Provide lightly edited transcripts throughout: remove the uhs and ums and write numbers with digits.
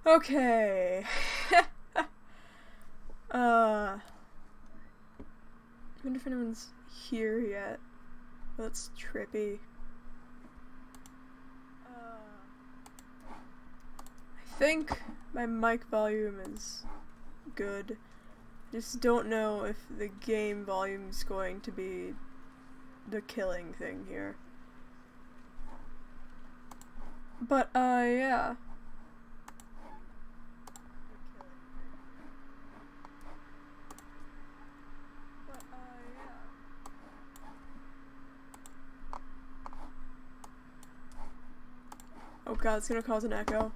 Okay. I wonder if anyone's here yet. That's trippy. I think my mic volume is good. Just don't know if the game volume is going to be the killing thing here. But, yeah. Oh god, it's gonna cause an echo.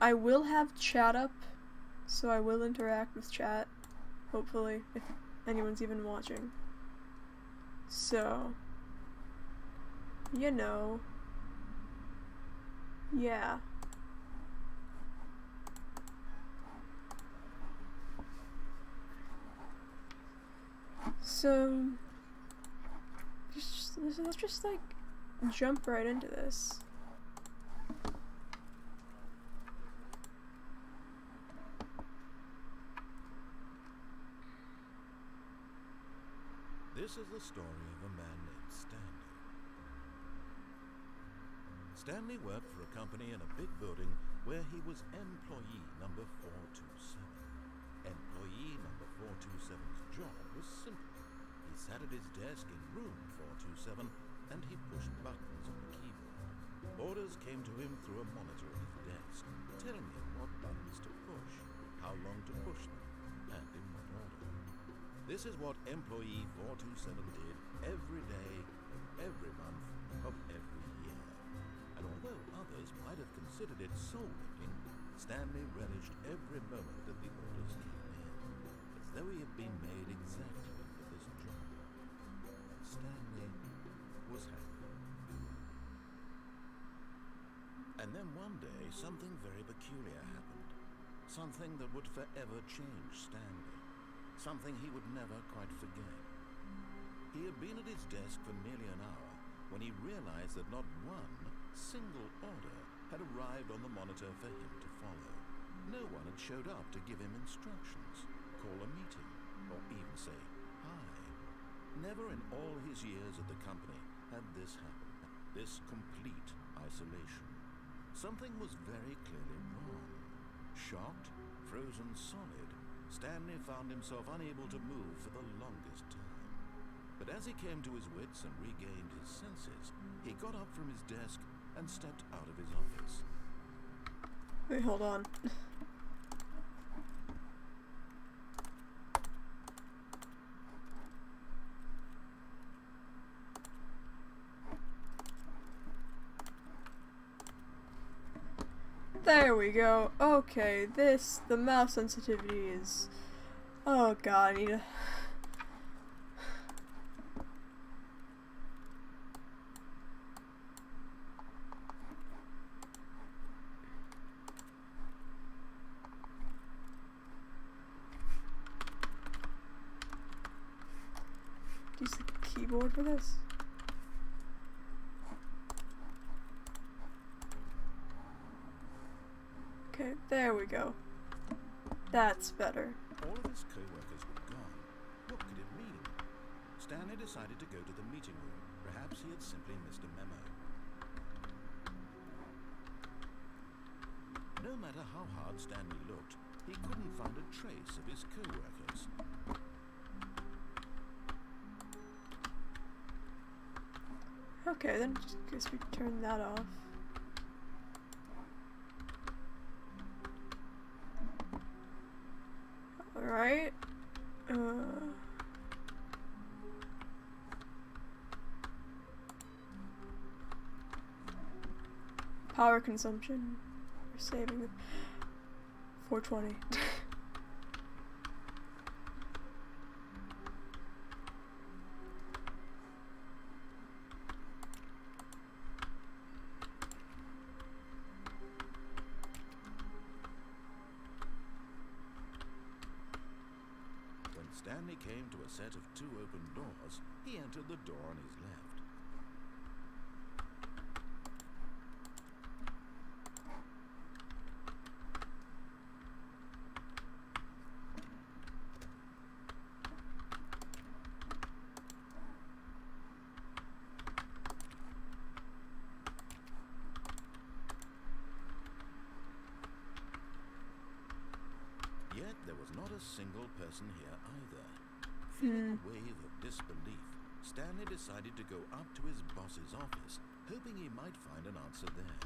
I will have chat up, so I will interact with chat, hopefully, if anyone's even watching. So, you know, yeah. So, let's just like jump right into this. This is the story of a man named Stanley. Stanley worked for a company in a big building where he was employee number 427. Employee number 427's job was simple. He sat at his desk in room 427 and he pushed buttons on the keyboard. Orders came to him through a monitor at his desk, telling him what buttons to push, how long to push them, and in what order. This is what employee 427 did every day, every month, of every year. And although others might have considered it soul-wrecking, Stanley relished every moment that the orders came in, as though he had been made exactly for this job. And Stanley was happy. And then one day, something very peculiar happened. Something that would forever change Stanley. Something he would never quite forget. He had been at his desk for nearly an hour when he realized that not one single order had arrived on the monitor for him to follow. No one had showed up to give him instructions, call a meeting, or even say hi. Never in all his years at the company had this happened. This complete isolation. Something was very clearly wrong. Shocked, frozen solid, Stanley found himself unable to move for the longest time. But as he came to his wits and regained his senses, he got up from his desk and stepped out of his office. Wait, hold on. There we go. Okay, the mouse sensitivity is... Oh god, I need to... Use the keyboard for this? Okay, there we go. That's better. All of his co-workers were gone. What could it mean? Stanley decided to go to the meeting room. Perhaps he had simply missed a memo. No matter how hard Stanley looked, he couldn't find a trace of his co-workers. Okay, then just guess we turn that off. Alright. Power consumption. We're saving 420. Stanley came to a set of 2 open doors. He entered the door on his left. there was not a single person here either. Feeling a wave of disbelief, Stanley decided to go up to his boss's office, hoping he might find an answer there.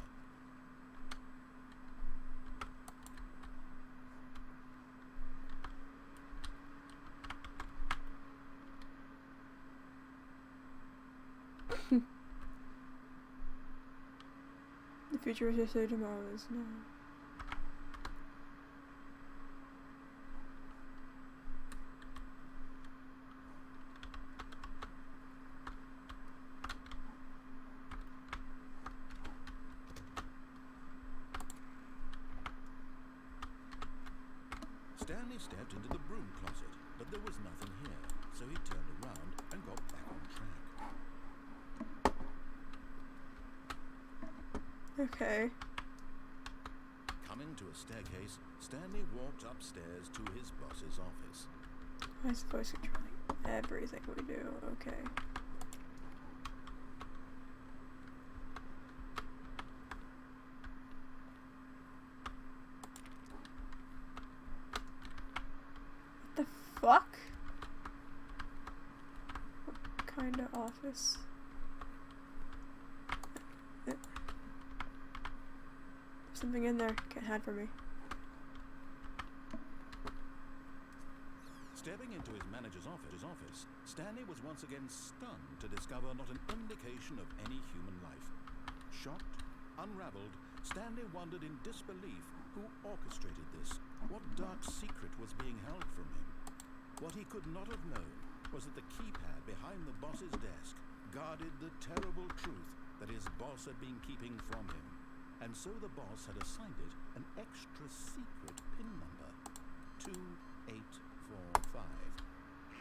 The future is yesterday, tomorrow is now. Stanley stepped into the broom closet, but there was nothing here, so he turned around and got back on track. Okay. Coming to a staircase, Stanley walked upstairs to his boss's office. I suppose controlling everything we do. Okay. What the fuck? What kind of office? There's something in there. Can't hide from me. Stepping into his manager's office, Stanley was once again stunned to discover not an indication of any human life. Shocked, unraveled, Stanley wondered in disbelief who orchestrated this, what dark secret was being held from him. What he could not have known was that the keypad behind the boss's desk guarded the terrible truth that his boss had been keeping from him. And so the boss had assigned it an extra secret PIN number, 2845.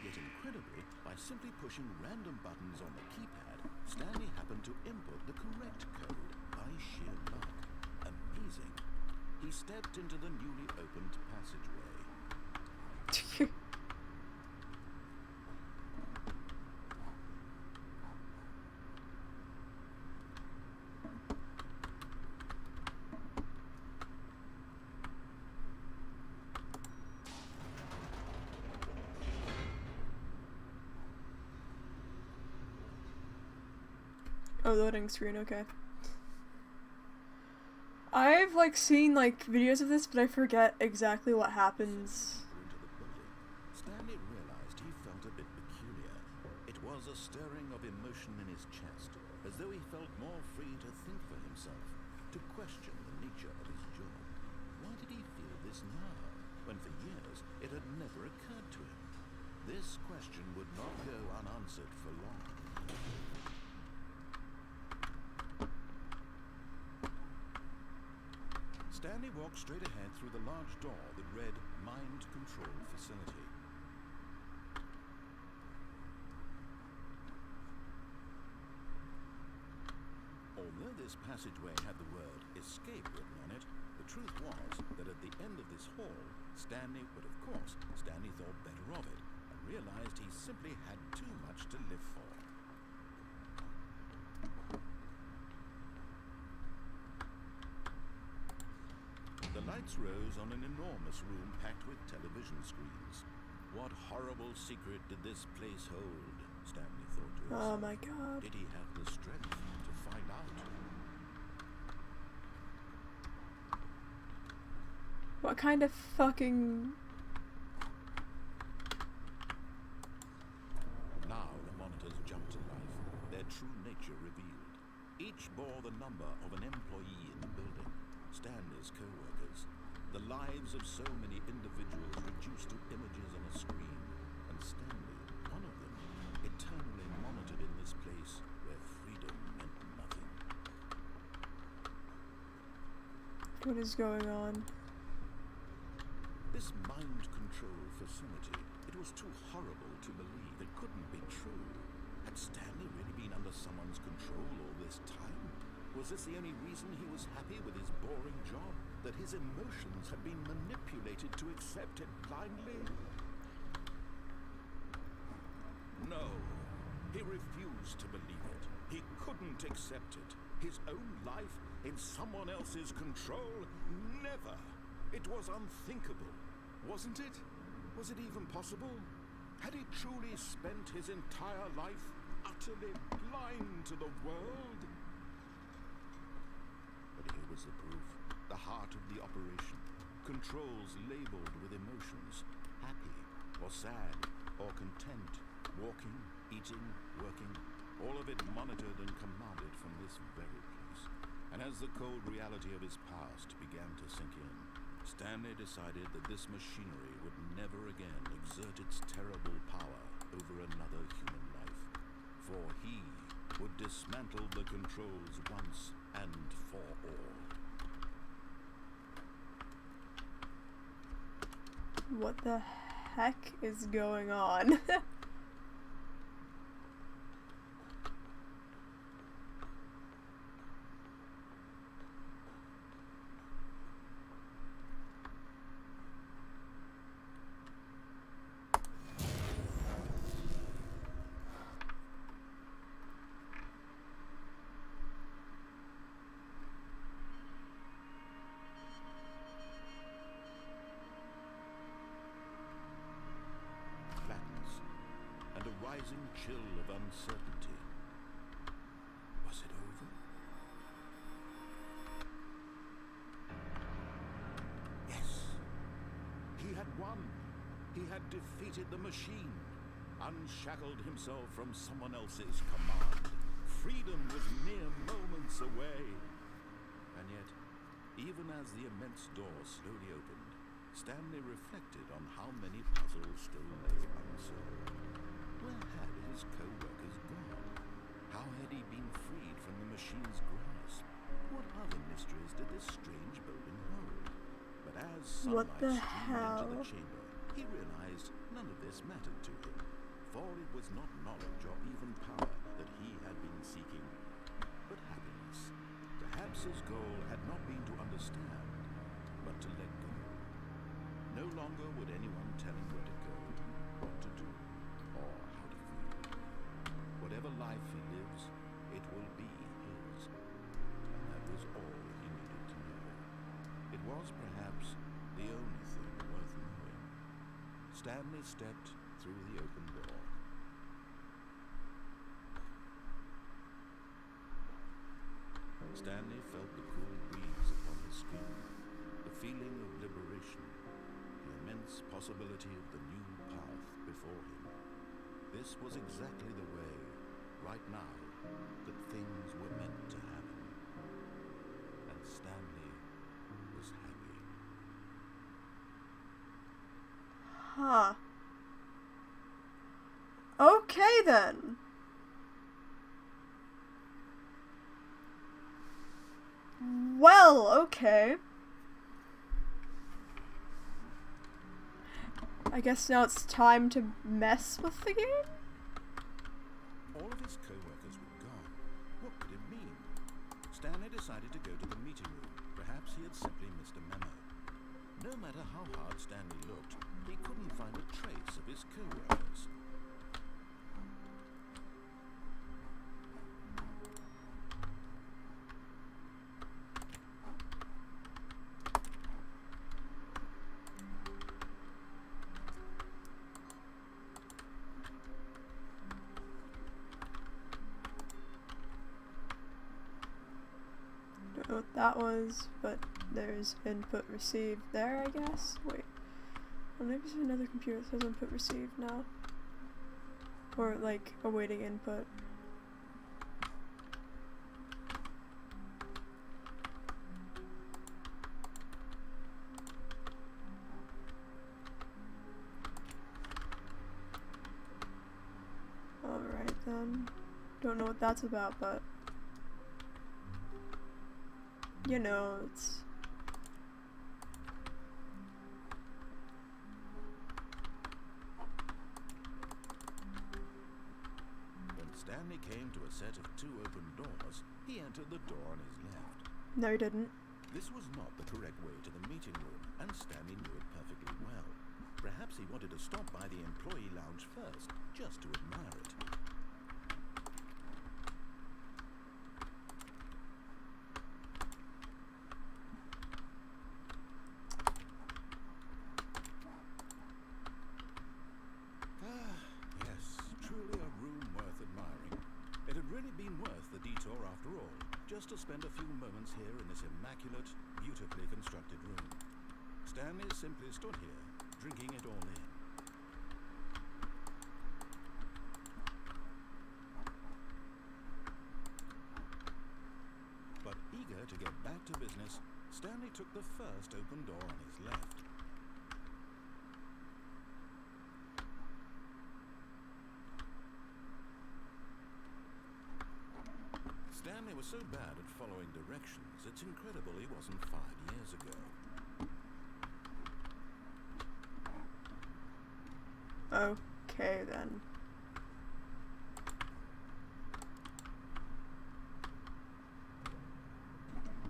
Yet incredibly, by simply pushing random buttons on the keypad, Stanley happened to input the correct code by sheer luck. Amazing. He stepped into the newly opened passageway. Oh, loading screen, okay. I've like seen like videos of this, but I forget exactly what happens. Into the building, Stanley realized he felt a bit peculiar. It was a stirring of emotion in his chest, as though he felt more free to think for himself, to question the nature of his job. Why did he feel this now, when for years it had never occurred to him? This question would not go unanswered for long. Stanley walked straight ahead through the large door that read Mind Control Facility. Although this passageway had the word escape written on it, the truth was that at the end of this hall, Stanley thought better of it and realized he simply had too much to live for. The lights rose on an enormous room packed with television screens. What horrible secret did this place hold? Stanley thought to himself. Oh my god. Did he have the strength to find out? What kind of fucking... Now the monitors jumped to life, their true nature revealed. Each bore the number of an employee in the building, Stanley's co-workers, the lives of so many individuals reduced to images on a screen, and Stanley, one of them, eternally monitored in this place where freedom meant nothing. What is going on? This mind control facility, it was too horrible to believe. It couldn't be true. Had Stanley really been under someone's control all this time? Was this the only reason he was happy with his boring job? That his emotions had been manipulated to accept it blindly? No. He refused to believe it. He couldn't accept it. His own life in someone else's control? Never. It was unthinkable. Wasn't it? Was it even possible? Had he truly spent his entire life utterly blind to the world? But here was the proof. The heart of the operation. Controls labeled with emotions. Happy, or sad, or content. Walking, eating, working. All of it monitored and commanded from this very place. And as the cold reality of his past began to sink in, Stanley decided that this machinery would never again exert its terrible power over another human life. For he would dismantle the controls once and for all. What the heck is going on? Rising chill of uncertainty. Was it over? Yes. He had won. He had defeated the machine, unshackled himself from someone else's command. Freedom was mere moments away. And yet, even as the immense door slowly opened, Stanley reflected on how many puzzles still lay unsolved. Where had his co-workers gone? How had he been freed from the machine's grasp? What other mysteries did this strange building hold? But as sunlight streamed into the chamber, he realized none of this mattered to him, for it was not knowledge or even power that he had been seeking, but happiness. Perhaps his goal had not been to understand, but to let go. No longer would anyone tell him where to go, what to do, or how to feel. Whatever life he lives, it will be his. And that was all he needed to know. It was perhaps the only thing worth knowing. Stanley stepped through the open door. Stanley felt the cool breeze upon his skin, the feeling of liberation, the immense possibility of the new path before him. This was exactly the way, right now, that things were meant to happen. And Stanley was happy. Huh. Okay then. Well, okay. I guess now it's time to mess with the game? All of his co-workers were gone. What could it mean? Stanley decided to go to the meeting room. Perhaps he had simply missed a memo. No matter how hard Stanley looked, he couldn't find a trace of his co-workers. Don't know what that was, but there's input received there, I guess. Wait. Well, maybe there's another computer that says input received now. Or, like, awaiting input. Alright then. Don't know what that's about, but you know, it's When Stanley came to a set of two open doors, he entered the door on his left. no, you didn't. This was not the correct way to the meeting room, and Stanley knew it perfectly well. Perhaps he wanted to stop by the employee lounge first, just to admire it. Stanley simply stood here, drinking it all in. But eager to get back to business, Stanley took the first open door on his left. Stanley was so bad at following directions, it's incredible he wasn't 5 years ago. Okay, then.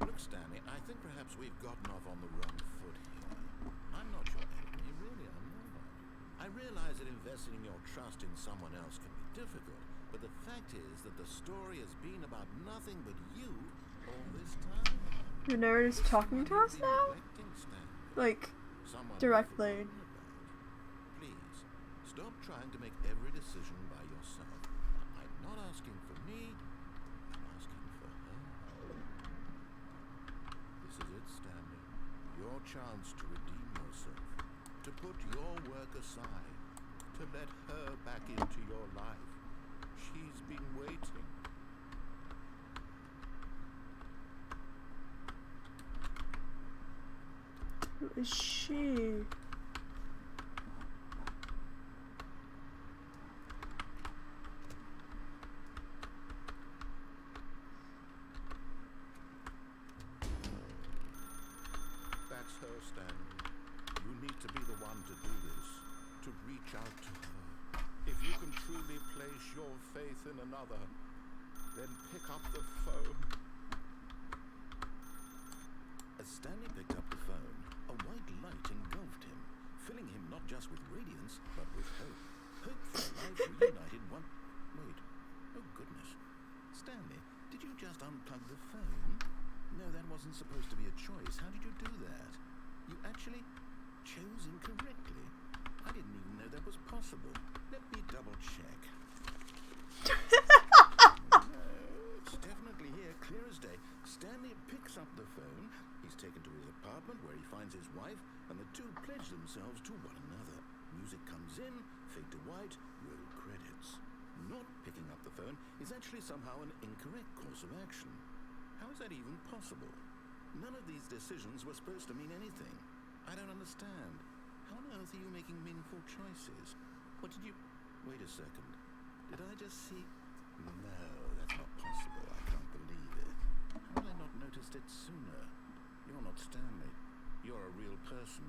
Look, Stanley, I think perhaps we've gotten off on the wrong foot here. I'm not your enemy, really, I'm not. I realize that investing your trust in someone else can be difficult, but the fact is that the story has been about nothing but you all this time. The narrator's talking to us now? Like, directly. Please, stop trying to make every decision by yourself. I'm not asking for me, I'm asking for her. This is it, Stanley. Your chance to redeem yourself, to put your work aside, to let her back into your life. She's been waiting. Who is she? That's her, Stanley. You need to be the one to do this, to reach out to her. If you can truly place your faith in another, then pick up the phone. As Stanley picked up the phone, a white light engulfed him, filling him not just with radiance, but with hope. Hope for a life reunited one... Wait. Oh, goodness. Stanley, did you just unplug the phone? No, that wasn't supposed to be a choice. How did you do that? You actually chose incorrectly. I didn't even know that was possible. Let me double check. No, it's definitely here, clear as day. Stanley picks up the phone. He's taken to his apartment where he finds his wife, and the two pledge themselves to one another. Music comes in, fade to white, roll credits. Not picking up the phone is actually somehow an incorrect course of action. How is that even possible? None of these decisions were supposed to mean anything. I don't understand. How on earth are you making meaningful choices? What did you... Wait a second. Did I just see... No, that's not possible. I can't believe it. How had I not noticed it sooner? You're not Stanley. You're a real person.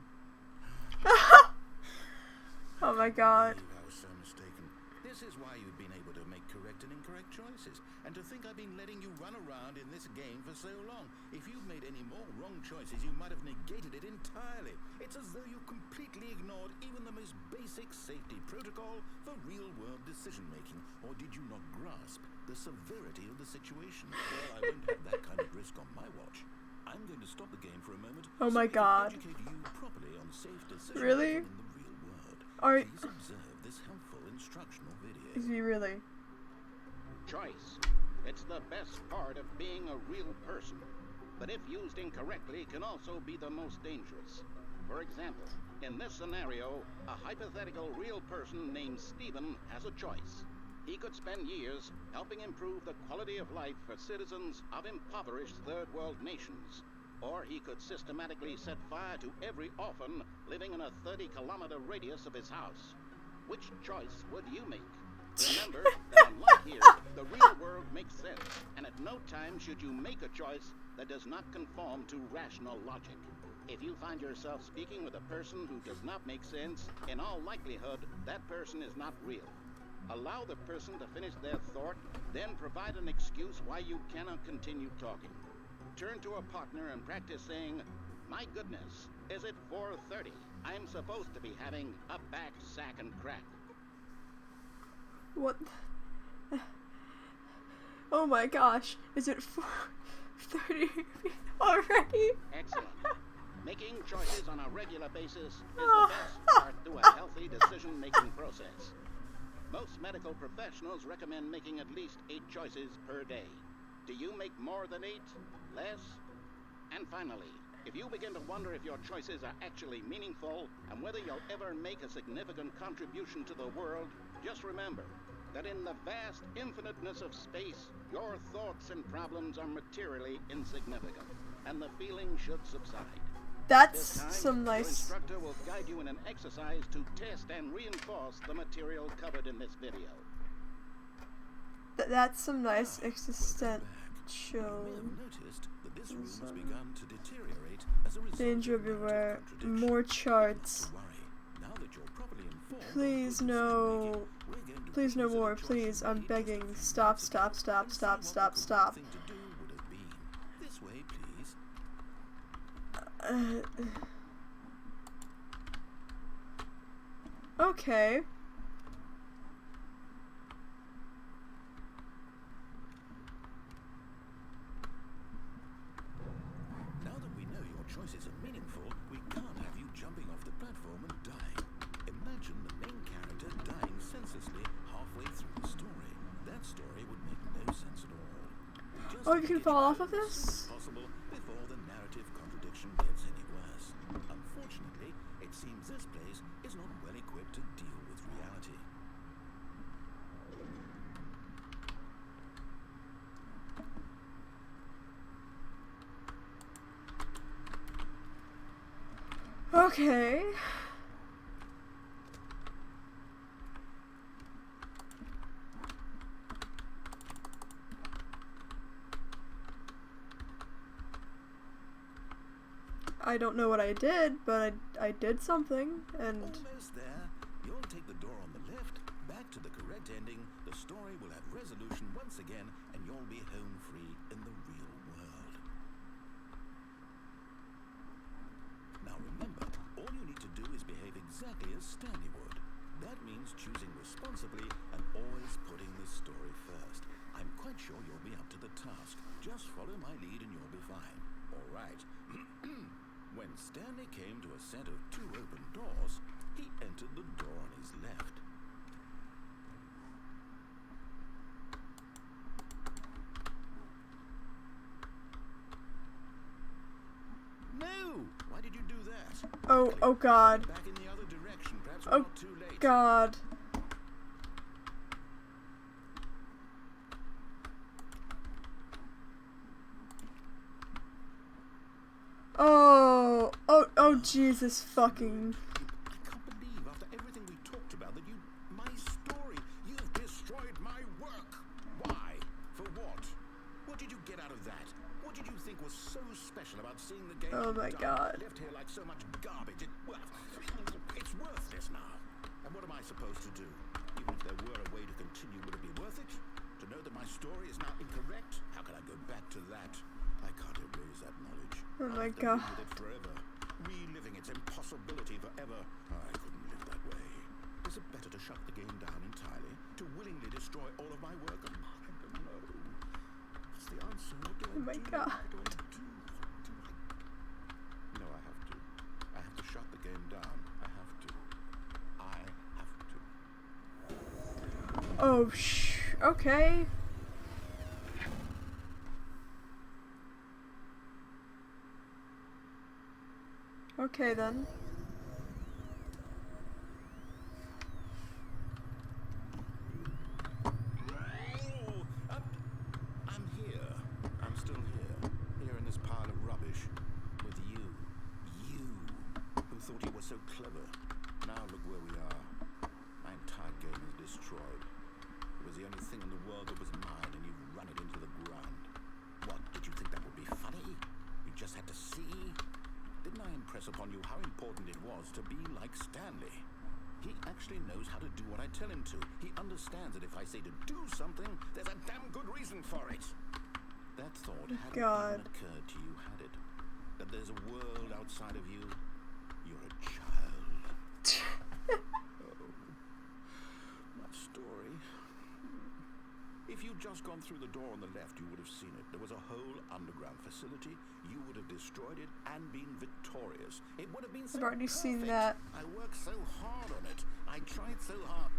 Oh my god. I was so mistaken. This is why you've been able to make correct and incorrect choices. And to think I've been letting you run around in this game for so long. If you'd made any more wrong choices, you might have negated it entirely. It's as though you completely ignored even the most basic safety protocol for real-world decision-making. Or did you not grasp the severity of the situation? Well, I won't have that kind of risk on my watch. I'm going to stop the game for a moment. Oh my god. Educate you properly on safe decision Really? in the real world. Please observe this helpful instructional video. Is he really? Choice. It's the best part of being a real person. But if used incorrectly, can also be the most dangerous. For example, in this scenario, a hypothetical real person named Stephen has a choice. He could spend years helping improve the quality of life for citizens of impoverished third world nations. Or he could systematically set fire to every orphan living in a 30-kilometer radius of his house. Which choice would you make? Remember that unlike here, the real world makes sense, and at no time should you make a choice that does not conform to rational logic. If you find yourself speaking with a person who does not make sense, in all likelihood, that person is not real. Allow the person to finish their thought, then provide an excuse why you cannot continue talking. Turn to a partner and practice saying, "My goodness, is it 4:30? I'm supposed to be having a back, sack, and crack." What? Oh my gosh, is it 4:30 already? Excellent. Making choices on a regular basis is the best part to a healthy decision-making process. Most medical professionals recommend making at least 8 choices per day. Do you make more than 8? Less? And finally, If you begin to wonder if your choices are actually meaningful and whether you'll ever make a significant contribution to the world, just remember that in the vast infiniteness of space, your thoughts and problems are materially insignificant, and the feeling should subside. That's This time, some your nice. instructor will guide you in an exercise to test and reinforce the material covered in this video. That's some nice You may existential. have noticed that this room has begun to deteriorate as a result Danger of narrative everywhere. contradiction. More Not charts. to worry. Now that you're properly informed Please on good no. decision-making, we're going to Please no revisit a more. choice Please, you I'm made begging. just a few Stop, minutes ago stop, stop, and see stop, what stop, the stop. correct thing to do would have been. This way, please. Okay. Now that we know your choices are meaningful, we can't have you jumping off the platform and dying. Imagine the main character dying senselessly halfway through the story. That story would make no sense at all. Just Oh, you can get fall off home of as soon this? as possible before the narrative contradiction gets any worse. Unfortunately, it seems this place is not well equipped to deal with reality. Okay. I don't know what I did, but I did something, and Almost there. You'll take the door on the left, back to the correct ending, the story will have resolution once again, and you'll be home free in the real world. Now remember, all you need to do is behave exactly as Stanley would. That means choosing responsibly and always putting the story first. I'm quite sure you'll be up to the task. Just follow my lead and you'll be fine. All right. When Stanley came to a set of two open doors, he entered the door on his left. No! Why did you do that? oh god. Back in the other direction. Perhaps we're Oh not too late. god. Oh Jesus fucking. I can't believe after everything we talked about that my story, you've destroyed my work. Why? For what? What did you get out of that? What did you think was so special about seeing the game Oh my done, God. left here like so much garbage? It's worthless now. And what am I supposed to do? Even if there were a way to continue, would it be worth it? To know that my story is now incorrect? How can I go back to that? I can't erase that knowledge. Oh I'll my have to God. live with it forever. Reliving its impossibility forever. I couldn't live that way. Is it better to shut the game down entirely? To willingly destroy all of my work? I don't know. What's the answer? What do I Oh my do? God. What do I do? No, I have to. I have to shut the game down. I have to. I have to. Oh okay. Okay then. I'm here. I'm still here. Here in this pile of rubbish. With you. You. Who thought you were so clever. Now look where we are. My entire game is destroyed. It was the only thing in the world that was mine, and you've run it into the ground. What, did you think that would be funny? You just had to see? Didn't I impress upon you how important it was to be like Stanley? He actually knows how to do what I tell him to. He understands that if I say to do something, there's a damn good reason for it. That thought hadn't God. even occurred to you, had it? That there's a world outside of you? You're a child. Oh, my story. If you'd just gone through the door on the left, you would have seen it. There was a whole underground facility. You would have destroyed it and been victorious. It would have been so I've already seen perfect. that. I worked so hard on it. I tried so hard.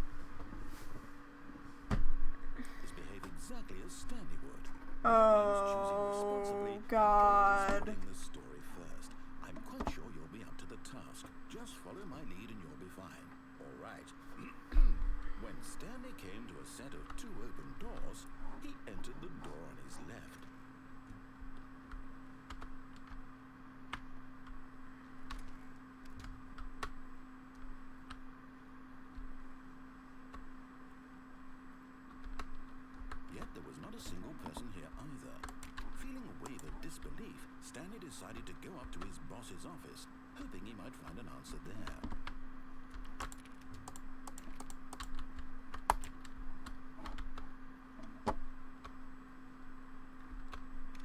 Is behave exactly as Stanley would. Oh God. Putting the story first. Just follow my lead and you'll be fine. All right. When Stanley came to a set of 2 open doors, he entered the door on his left. Yet there was not a single person here either. Feeling a wave of disbelief, Stanley decided to go up to his boss's office, hoping he might find an answer there.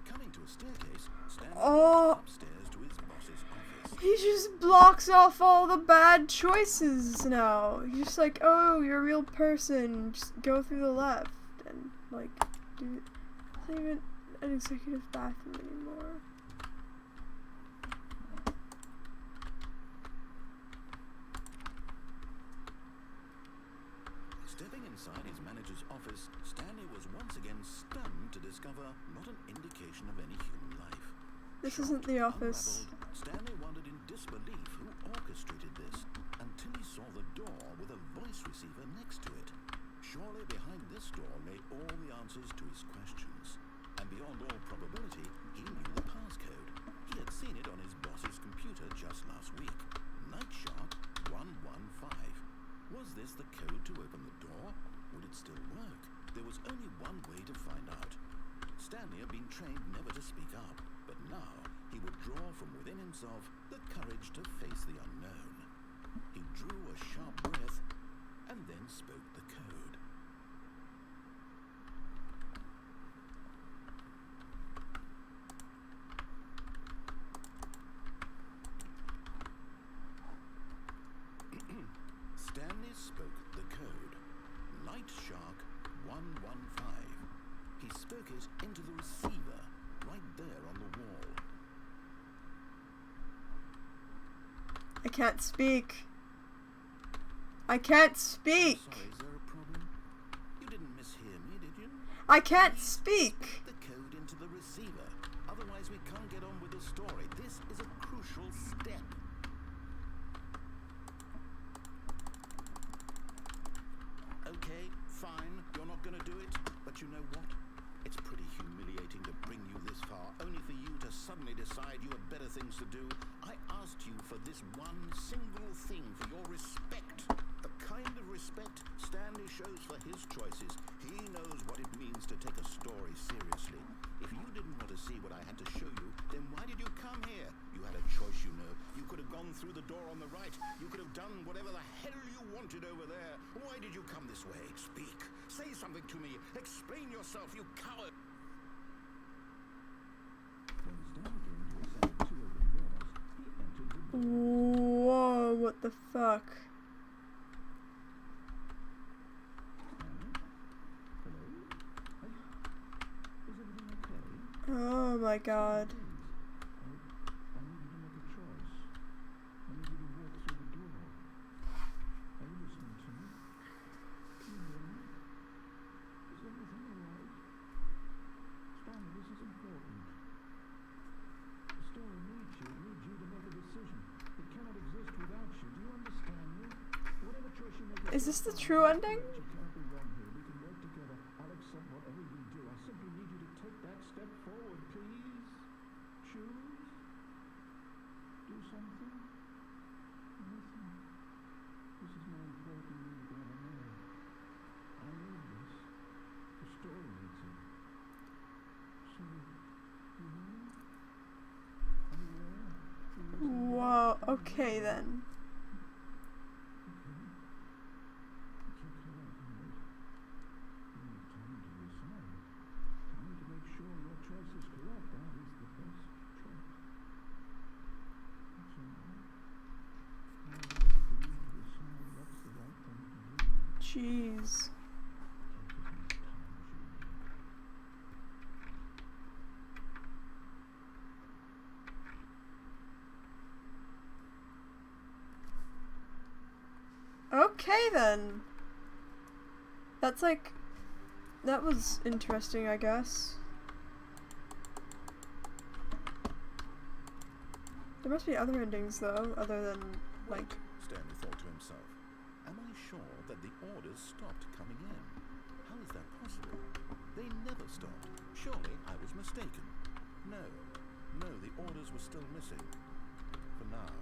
Coming to a staircase, Stanley went upstairs to his boss's office. He just blocks off all the bad choices now. He's just like, oh, you're a real person. Just go through the left. And, like, dude, it's not even an executive bathroom anymore. Stepping inside his manager's office, Stanley was once again stunned to discover not an indication of any human life. This isn't the office. Unraveled, Stanley wondered in disbelief who orchestrated this until he saw the door with a voice receiver next to it. Surely behind this door lay all the answers to his questions. And beyond all probability, he knew the passcode. He had seen it on his boss's computer just last week. Nightshark 115. Was this the code to open the door? Would it still work? There was only one way to find out. Stanley had been trained never to speak up, but now he would draw from within himself the courage to face the unknown. He drew a sharp breath and then spoke the code. Stanley spoke the code. Nightshark 115. He spoke it into the receiver, right there on the wall. I can't speak. I can't speak. Sorry, is there a problem? You didn't mishear me, did you? I can't Please speak. speak the code into the receiver. Otherwise we can't get on with the story. This is a crucial step. Okay, fine, you're not gonna do it, but you know what? It's pretty humiliating to bring you this far, only for you to suddenly decide you have better things to do. I asked you for this one single thing, for your respect. The kind of respect Stanley shows for his choices. He knows what it means to take a story seriously. If you didn't want to see what I had to show you, then why did you come here? You had a choice, you know. You could have gone through the door on the right. You could have done whatever the hell you wanted over there. Why did you come this way? Speak. Say something to me. Explain yourself, you coward. Whoa, what the fuck? Oh my god. Is this the true ending? Whoa, okay then. Jeez. Okay then. That's like, that was interesting, I guess. There must be other endings though, other than like. Stanley thought to himself. Am I sure that the orders stopped coming in? How is that possible? They never stopped. Surely I was mistaken. No, the orders were still missing. For now.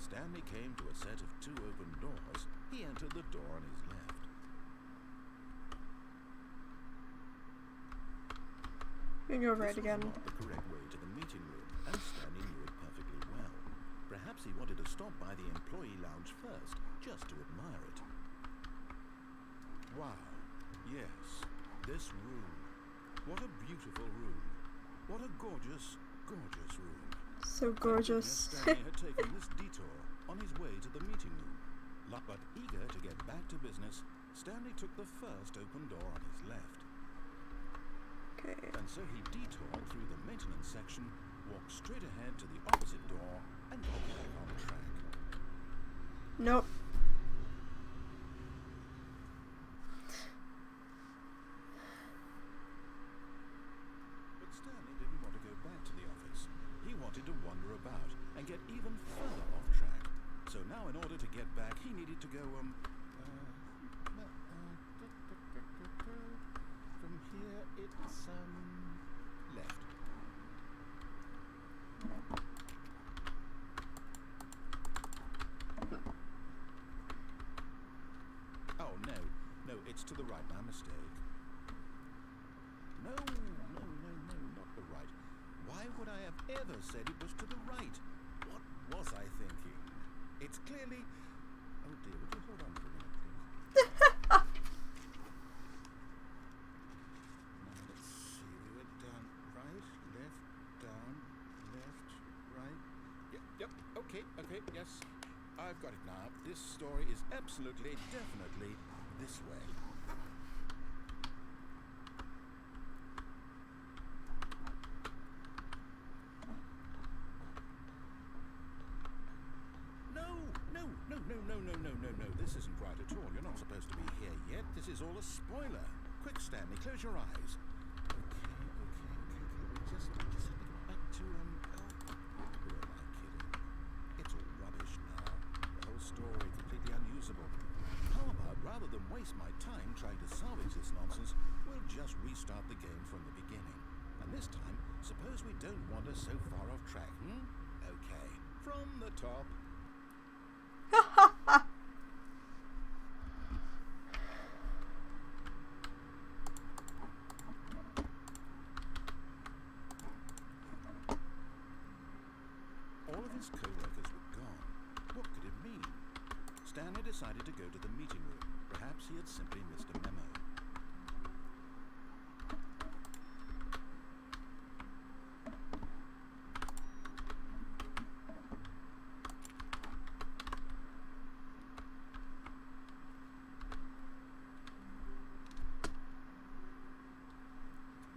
Stanley came to a set of 2 open doors. He entered the door on his left. You can go right again. This was not the correct way to the meeting room, and Stanley knew it perfectly well. Perhaps he wanted to stop by the employee lounge first, just to admire it. Wow. Yes, this room. What a beautiful room. What a gorgeous, gorgeous room. So gorgeous. Stanley had taken this detour on his way to the meeting room. But eager to get back to business, Stanley took the first open door on his left. Okay. And so he detoured through the maintenance section, walked straight ahead to the opposite door, and got back on track. Nope. But Stanley didn't want to go back to the office. He wanted to wander about and get even further off track. So now in order to get back, he needed to go, from here it's, left. Oh, no, it's to the right, my mistake. No, not the right. Why would I have ever said it was to the right? What was I thinking? It's clearly... Oh dear, would you hold on for a minute, please? Now, let's see, we went down right, left, down, left, right. Yep, okay, yes. I've got it now. This story is absolutely, definitely this way. No, this isn't right at all. You're not supposed to be here yet. This is all a spoiler. Quick, Stanley, close your eyes. Okay. Just let me get back to, who am I kidding? It's all rubbish now. The whole story completely unusable. How about, rather than waste my time trying to salvage this nonsense, we'll just restart the game from the beginning. And this time, suppose we don't wander so far off track, Okay, from the top. All of his co-workers were gone. What could it mean? Stanley decided to go to the meeting room. Perhaps he had simply missed a memo.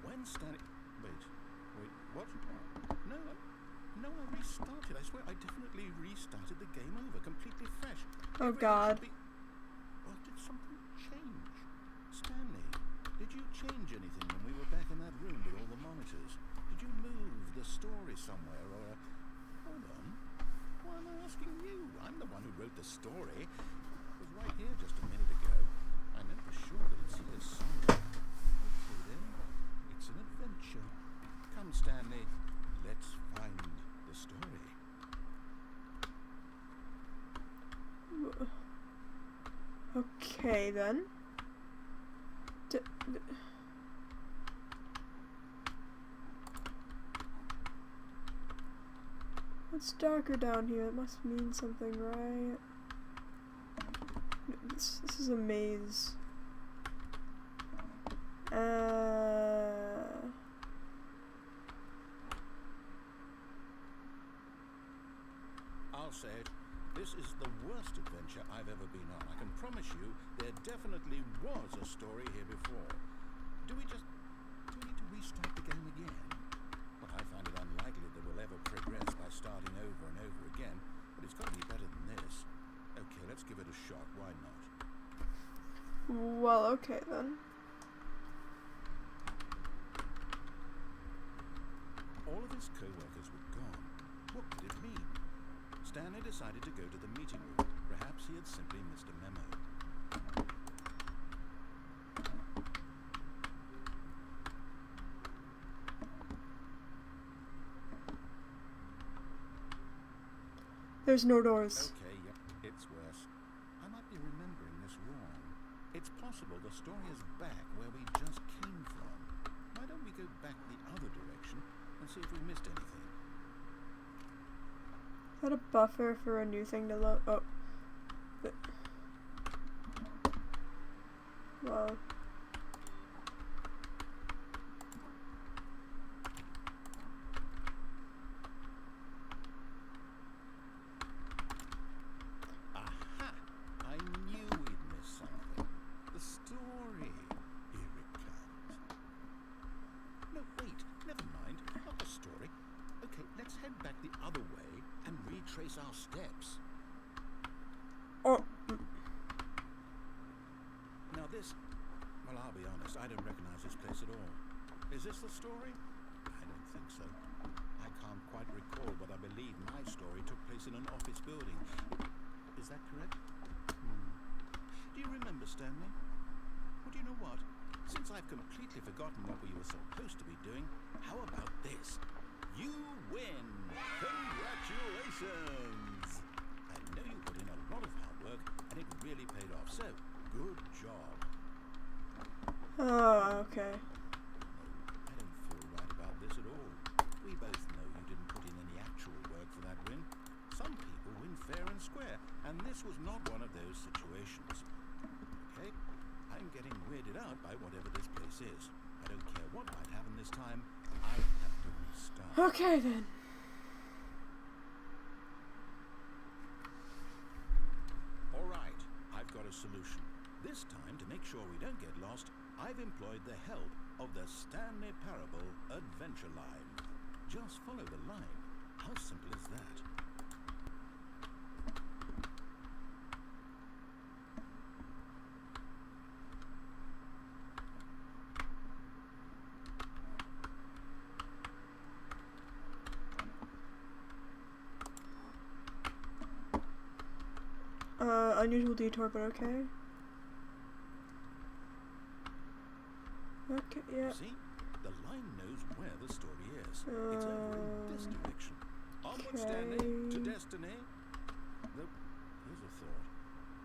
When Stanley... Wait, what? No, I restarted. I swear I definitely restarted the game over, completely fresh. Oh God. Well, did something change? Stanley, did you change anything when we were back in that room with all the monitors? Did you move the story somewhere or... Hold on. Why am I asking you? I'm the one who wrote the story. It was right here just a minute ago. I know for sure that it's here somewhere. Okay then. It's an adventure. Come, Stanley. Let's find the story. Okay then. It's darker down here. It must mean something, right? This is a maze. I'll say it. This is the worst adventure I've ever been on. I can promise you there definitely was a story here before. Do we need to restart the game again? Well, I find it unlikely that we'll ever progress by starting over and over again, but it's got to be better than this. Okay, let's give it a shot. Why not? Well, okay then. All of his co-workers were gone. What could it mean? Stanley decided to go to the meeting room. Perhaps he had simply missed a memo. There's no doors. Okay, yep, it's worse. I might be remembering this wrong. It's possible the story is back where we just came from. Why don't we go back the other direction and see if we missed anything? Is that a buffer for a new thing to load? Oh. Wow. Aha! I knew we'd missed something. The story. Here it comes. No, wait. Never mind. Not the story. Okay, let's head back the other way and retrace our steps. Oh. Now this, well, I'll be honest, I don't recognize this place at all. Is this the story? I don't think so. I can't quite recall, but I believe my story took place in an office building. Is that correct? Do you remember, Stanley? Well, do you know what? Since I've completely forgotten what we were supposed to be doing, how about this? You win! Congratulations! I know you put in a lot of hard work, and it really paid off, so good job. Oh, okay. I don't feel right about this at all. We both know you didn't put in any actual work for that win. Some people win fair and square, and this was not one of those situations. Okay? I'm getting weirded out by whatever this place is. I don't care what might happen this time. I have to restart. Okay then. All right, I've got a solution. This time, to make sure we don't get lost, I've employed the help of the Stanley Parable Adventure Line. Just follow the line. How simple is that? Unusual detour, but okay. Okay, yeah. See? The line knows where the story is. It's over in this direction. Onward, Stanley, to destiny. Though, here's a thought.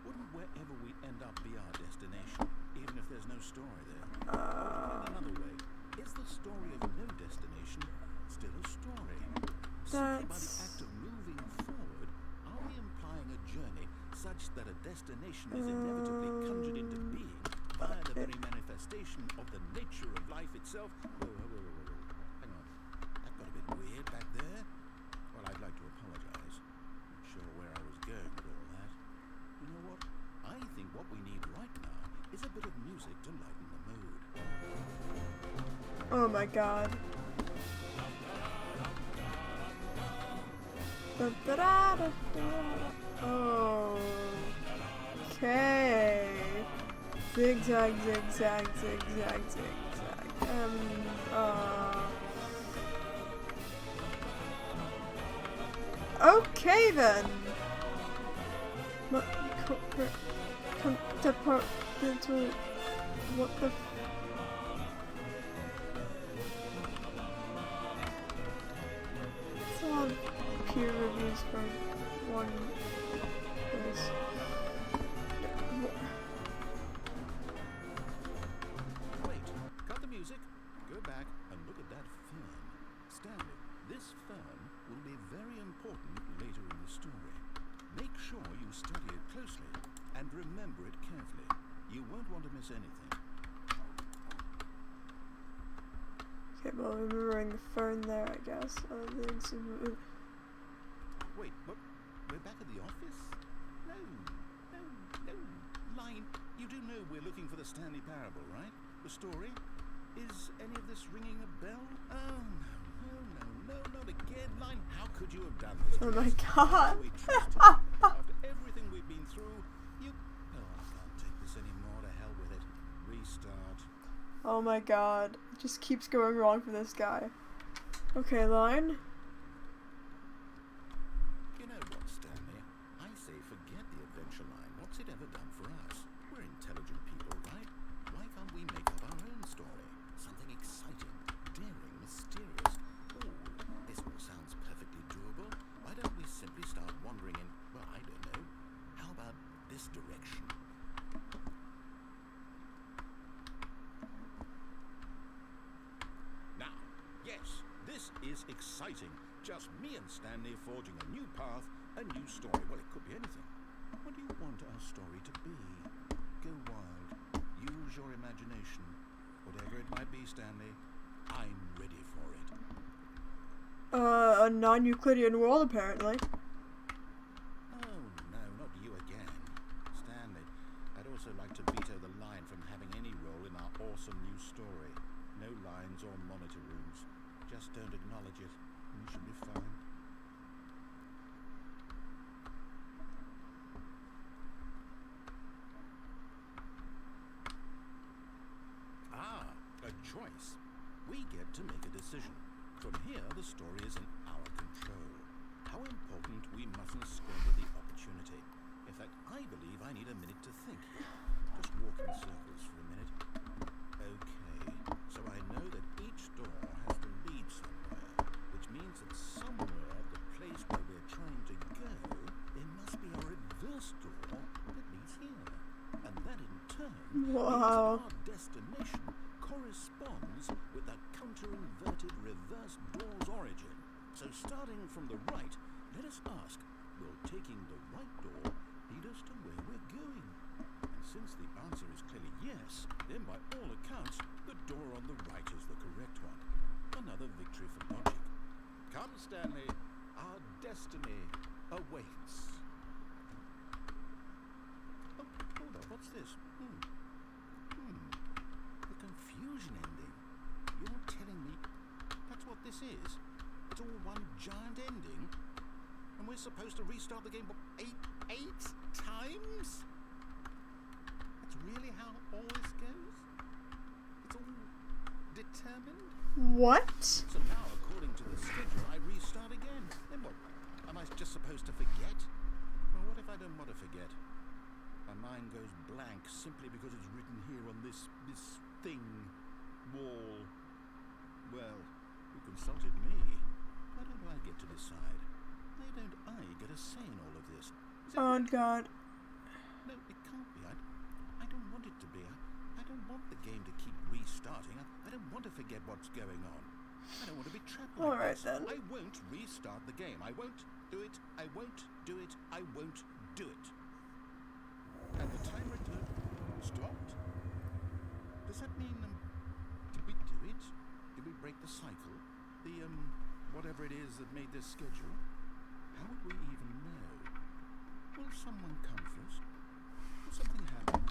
Wouldn't wherever we end up be our destination, even if there's no story there? Or in another way, is the story of no destination still a story? Simply by the act of moving forward, are we implying a journey such that a destination is inevitably conjured into being via the very manifestation of the nature of life itself? Whoa. Hang on. That got a bit weird back there. Well, I'd like to apologize. Not sure where I was going with all that. You know what? I think what we need right now is a bit of music to lighten the mood. Oh my god. Oh. Okay. Zigzag, zigzag, zigzag, zigzag. Okay then. Departmental. What the? It's a lot of peer reviews for one. Wait, cut the music, go back and look at that fern. Stanley, this fern will be very important later in the story. Make sure you study it closely and remember miss anything. Okay, well, I'm remembering the phone there, I guess. Wait, what? We're back at the office? No. Line, you do know we're looking for the Stanley Parable, right? The story? Is any of this ringing a bell? Oh, no, not again. Line, how could you have done this? Oh my god. We trusted you. After everything we've been through, you... Oh, I can't take this anymore. To hell with it. Restart. Oh my god. It just keeps going wrong for this guy. Okay, Line. You know what, Stanley? I say forget the adventure line. What's it ever done for us? We're intelligent people, right? Why can't we make up our own story? Something exciting, daring, mysterious. Oh, this all sounds perfectly doable. Why don't we simply start wandering in, well, I don't know. How about this direction? Now, yes, this is exciting. Just me and Stanley forging a new path, a new story. Well, it could be anything. What do you want our story to be? Go wild. Use your imagination. Whatever it might be, Stanley, I'm ready for it. A non-Euclidean world, apparently. Oh, no, not you again. Stanley, I'd also like to veto the line from having any role in our awesome new story. No lines or monitor rooms. Just don't acknowledge it, and you should be fine. Ah, a choice. We get to make a decision. From here, the story is in our control. How important we mustn't squander the opportunity. In fact, I believe I need a minute to think. Just walk in circles for a minute. Okay, so I know that each door has to lead somewhere, which means that somewhere at the place where we're trying to go, there must be a reverse door that leads here. And that in turn means Wow. that our destination corresponds with the counter-inverted reverse door's origin. So starting from the right, let us ask, will taking the right door lead us to where we're going? And since the answer is clearly yes, then by all accounts, the door on the right is the correct one. Another victory for logic. Come, Stanley, our destiny awaits. Oh, hold on, what's this? The confusion ending. You're telling me that's what this is? It's all one giant ending? And we're supposed to restart the game, what, eight times? That's really how all this goes? It's all determined? What? So now, according to the schedule, I restart again. Then what? Am I just supposed to forget? Well, what if I don't want to forget? My mind goes blank simply because it's written here on this thing, wall. Well, who consulted me? Why don't I get to decide? Why don't I get a say in all of this? Is it Oh right? god. No, it can't be. I don't want it to be. I don't want the game to keep restarting. I don't want to forget what's going on. I don't want to be trapped like Alright this. then. I won't restart the game. I won't do it. I won't do it. I won't do it. And the timer stopped. Does that mean, did we do it? Did we break the cycle? The, whatever it is that made this schedule? How would we even know? Will someone come first? Will something happen?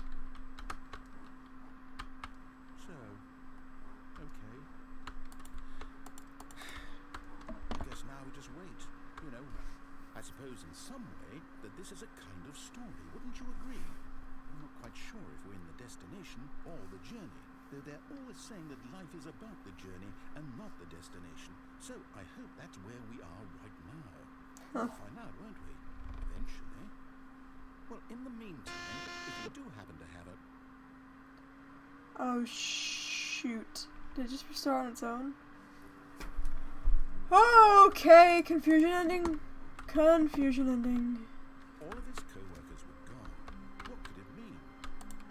So, okay. I guess now we just wait, you know. I suppose in some way that this is a kind of story, wouldn't you agree? I'm not quite sure if we're in the destination or the journey, though they're always saying that life is about the journey and not the destination. So I hope that's where we are right now. We'll find out, won't we? Eventually. Well, in the meantime, if you do happen to have a... Oh shoot. Did it just restart on its own? Okay, confusion ending. Confusion ending. All of his co-workers were gone. What could it mean?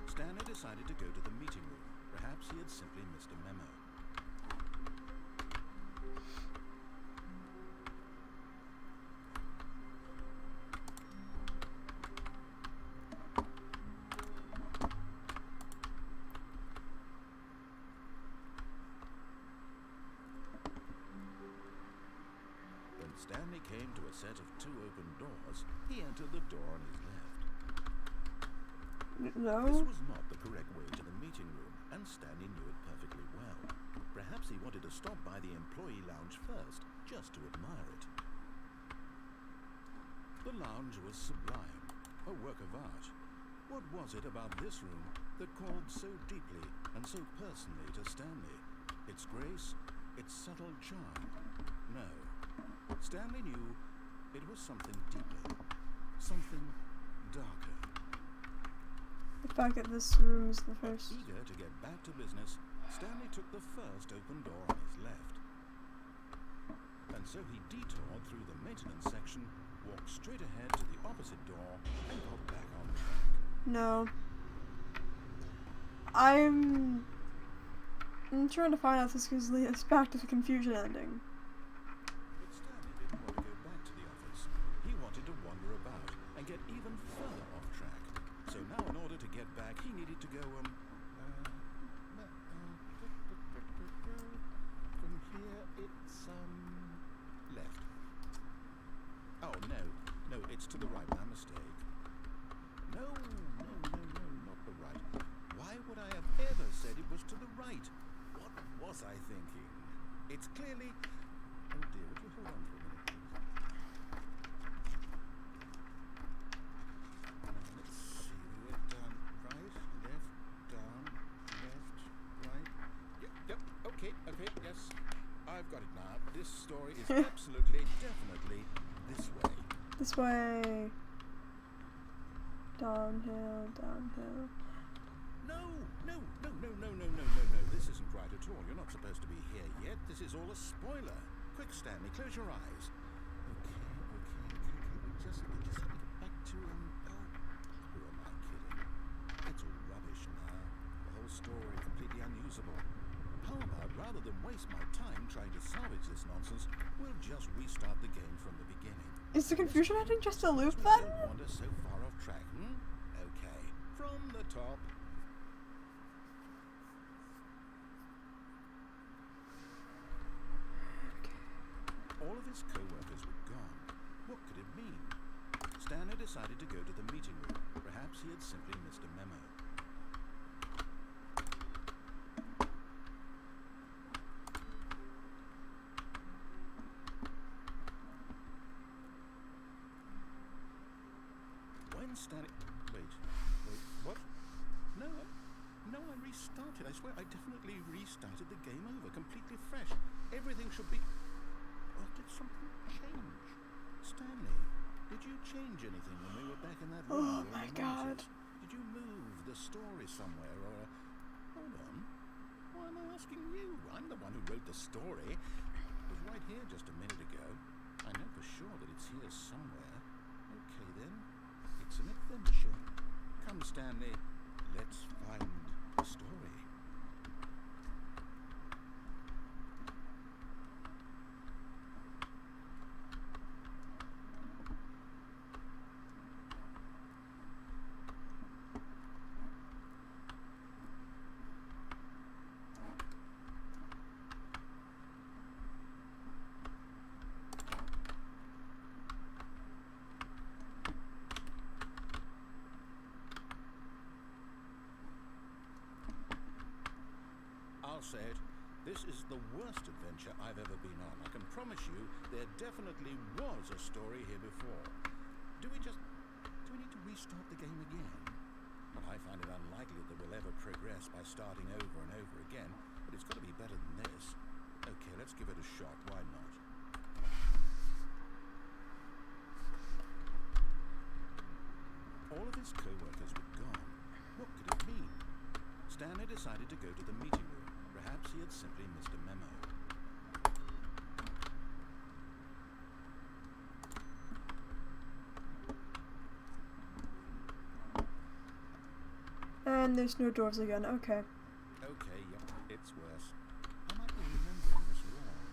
Stanley decided to go to the meeting room. Perhaps he had simply missed a memo. Stanley came to a set of 2 open doors, he entered the door on his left. No? This was not the correct way to the meeting room, and Stanley knew it perfectly well. Perhaps he wanted to stop by the employee lounge first, just to admire it. The lounge was sublime, a work of art. What was it about this room that called so deeply and so personally to Stanley? Its grace, its subtle charm? No. Stanley knew it was something deeper, something darker. The fact that this room is the first. Eager to get back to business, Stanley took the first open door on his left. And so he detoured through the maintenance section, walked straight ahead to the opposite door, and got back on track. No. I'm trying to find out if this gives us back to the confusion ending. But Stanley didn't want to go back to the office. He wanted to wander about and get even further off track. So now in order to get back, he needed to go, from here it's, left. Oh, no, it's to the right, my mistake. No, not the right. Why would I have ever said it was to the right? What was I thinking? It's clearly... Oh dear, would you hold on for a minute, please? Let's see, we went down right, left, down, left, right. Yep, okay, yes. I've got it now. This story is absolutely, definitely this way. This way. Downhill. No. This isn't right at all. You're not supposed to be here yet. This is all a spoiler. Quick, Stanley, close your eyes. Okay. We just have to get back to, who am I kidding? It's all rubbish now. The whole story completely unusable. How about, rather than waste my time trying to salvage this nonsense, we'll just restart the game from the beginning. Is the confusion ending just a loop We then? don't wander so far off track, Okay, from the top. All of his co-workers were gone. What could it mean? Stanley decided to go to the meeting room. Perhaps he had simply missed a memo. Stanley... Wait, what? No, I restarted. I swear I definitely restarted the game over, completely fresh. Everything should be... Or did something change? Stanley, did you change anything when we were back in that room? Oh my god. Did you move the story somewhere, or... Hold on. Why am I asking you? I'm the one who wrote the story. It was right here just a minute ago. I know for sure that it's here somewhere. Okay, then. It's an adventure. Come, Stanley. Let's find the story. I'll say it, this is the worst adventure I've ever been on. I can promise you there definitely was a story here before. Do we need to restart the game again? Well, I find it unlikely that we'll ever progress by starting over and over again, but it's got to be better than this. Okay, let's give it a shot. Why not? All of his co-workers were gone. What could it mean? Stanley decided to go to the meeting room. Perhaps he had simply missed a memo. And there's no doors again. Okay. Okay, yep, it's worse. I might be remembering this wrong.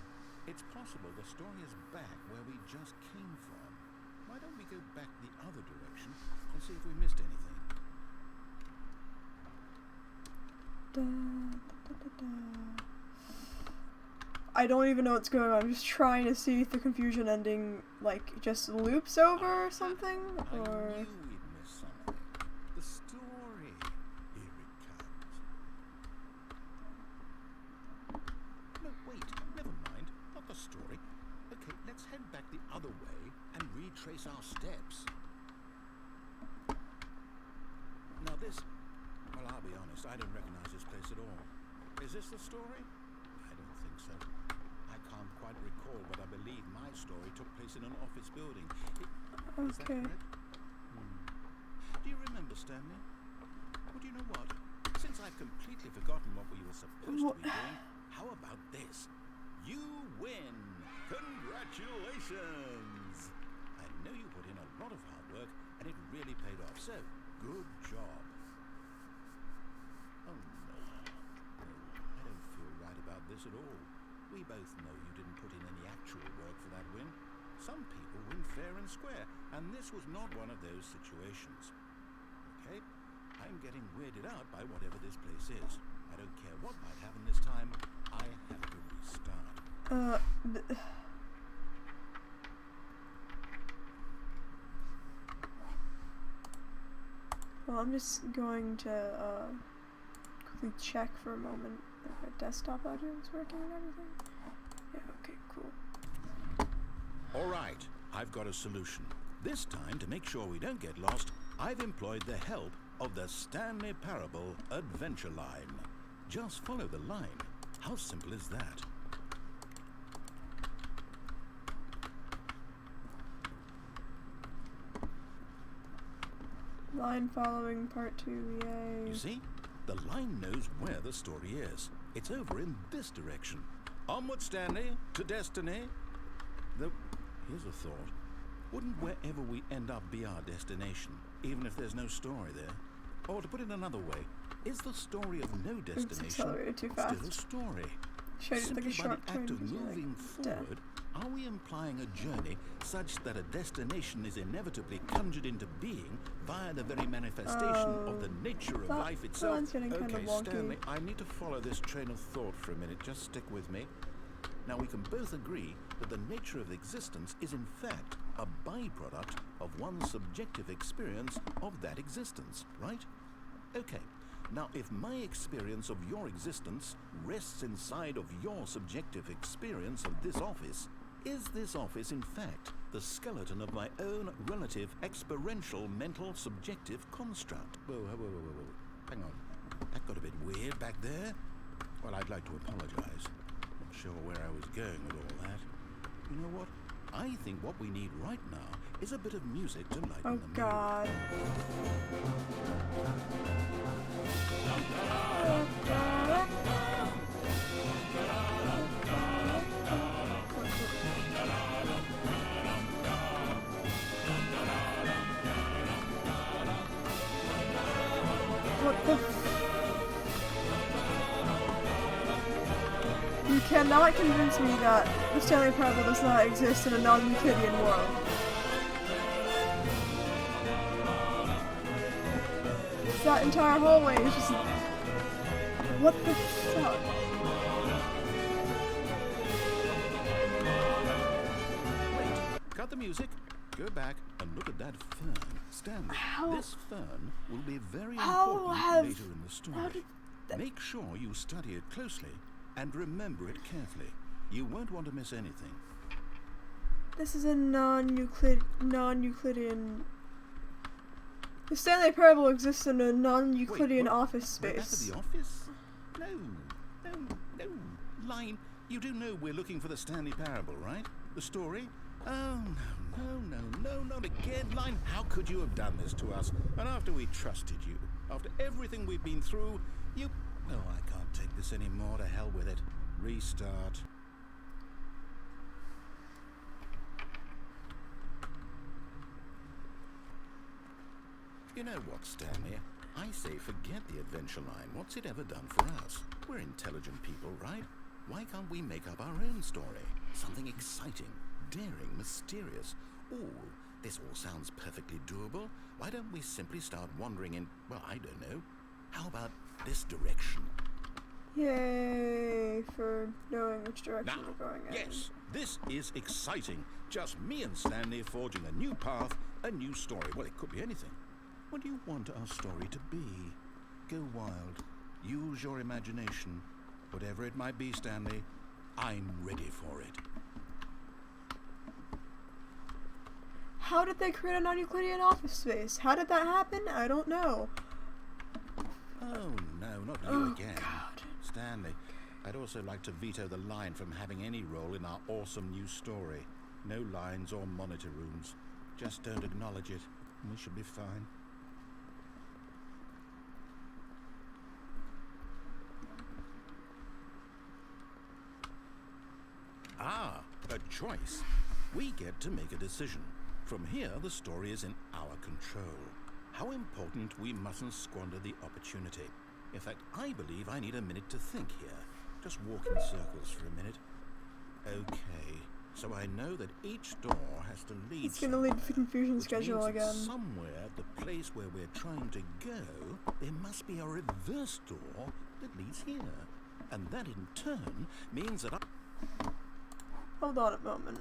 It's possible the story is back where we just came from. Why don't we go back the other direction and see if we missed anything? I don't even know what's going on. I'm just trying to see if the confusion ending, like, just loops over or something, I or... knew we'd miss something. The story. Here it comes. No, wait. Never mind. Not the story. Okay, let's head back the other way and retrace our steps. Now this... Well, I'll be honest. I don't recognize this place at all. Is this the story? I don't think so. I can't quite recall, but I believe my story took place in an office building. Is that Okay. correct? Do you remember, Stanley? Well, do you know what? Since I've completely forgotten what we were supposed to be doing, how about this? You win! Congratulations! I know you put in a lot of hard work, and it really paid off, so good job. Oh, no. No, I don't feel right about this at all. We both know you didn't put in any actual work for that win. Some people win fair and square, and this was not one of those situations. Okay? I'm getting weirded out by whatever this place is. I don't care what might happen this time. I have to restart. Well, I'm just going to, quickly check for a moment if my desktop audio is working and everything. Yeah, okay, cool. All right, I've got a solution. This time, to make sure we don't get lost, I've employed the help of the Stanley Parable Adventure Line. Just follow the line. How simple is that? Line following part 2, yay. You see? The line knows where the story is. It's over in this direction. Onward, Stanley, to destiny. Though, here's a thought. Wouldn't wherever we end up be our destination, even if there's no story there? Or to put it another way, is the story of no destination accelerated too fast. still a story? Showed it like a Simply by sharp the act turn, of because you're moving like, dead. forward, are we implying a journey such that a destination is inevitably conjured into being via the very manifestation of the nature of that life itself? line's getting kind of Okay, wonky. Stanley, I need to follow this train of thought for a minute. Just stick with me. Now, we can both agree that the nature of existence is in fact a byproduct of one's subjective experience of that existence, right? Okay. Now, if my experience of your existence rests inside of your subjective experience of this office, is this office, in fact, the skeleton of my own relative experiential mental subjective construct? Whoa, whoa, whoa, whoa, whoa. Hang on. That got a bit weird back there. Well, I'd like to apologize. Not sure where I was going with all that. You know what? I think what we need right now is a bit of music to lighten Oh the mood. god. What the You cannot convince me that the Stanley Parable does not exist in a non-Euclidean world. That entire hallway is just... What the fuck? Cut the music, go back and look at that fern. Stanley, this fern will be very important later in the story. Make sure you study it closely and remember it carefully. You won't want to miss anything. This is a non-Euclidean... The Stanley Parable exists in a non-Euclidean office space. We're back at the office? No. Line, you do know we're looking for the Stanley Parable, right? The story? Oh, no, not again. Line, how could you have done this to us? And after we trusted you, after everything we've been through, you... Oh, I can't take this anymore. To hell with it. Restart. You know what, Stanley? I say forget the adventure line. What's it ever done for us? We're intelligent people, right? Why can't we make up our own story? Something exciting, daring, mysterious. Ooh, this all sounds perfectly doable. Why don't we simply start wandering in, well, I don't know. How about this direction? Yay. me for knowing which direction Now, we're going in. yes, this is exciting. Just me and Stanley forging a new path, a new story. Well, it could be anything. What do you want our story to be? Go wild. Use your imagination. Whatever it might be, Stanley, I'm ready for it. How did they create a non-Euclidean office space? How did that happen? I don't know. Oh, no, not you again. God. Stanley, I'd also like to veto the line from having any role in our awesome new story. No lines or monitor rooms. Just don't acknowledge it, and we should be fine. Ah, a choice. We get to make a decision. From here, the story is in our control. How important we mustn't squander the opportunity. In fact, I believe I need a minute to think here. Just walk in circles for a minute. Okay, so I know that each door has to lead It's gonna lead to the confusion which schedule means that again. somewhere at the place where we're trying to go, there must be a reverse door that leads here. And that in turn means that Hold on a moment.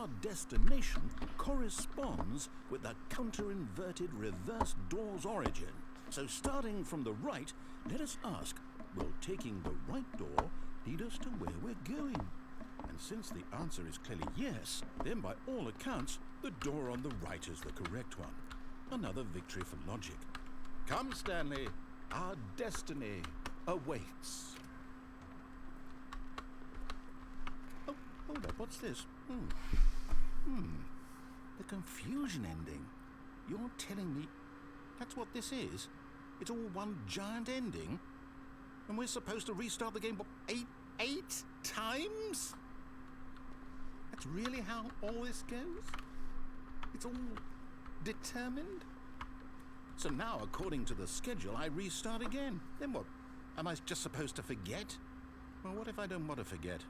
our destination corresponds with the counter-inverted reverse door's origin. So starting from the right, let us ask, will taking the right door lead us to where we're going? And since the answer is clearly yes, then by all accounts, the door on the right is the correct one. Another victory for logic. Come, Stanley, our destiny awaits. Oh, hold up, what's this? The confusion ending. You're telling me that's what this is? It's all one giant ending? And we're supposed to restart the game, what, eight times? That's really how all this goes? It's all determined? So now, according to the schedule, I restart again. Then what? Am I just supposed to forget? Well, what if I don't want to forget?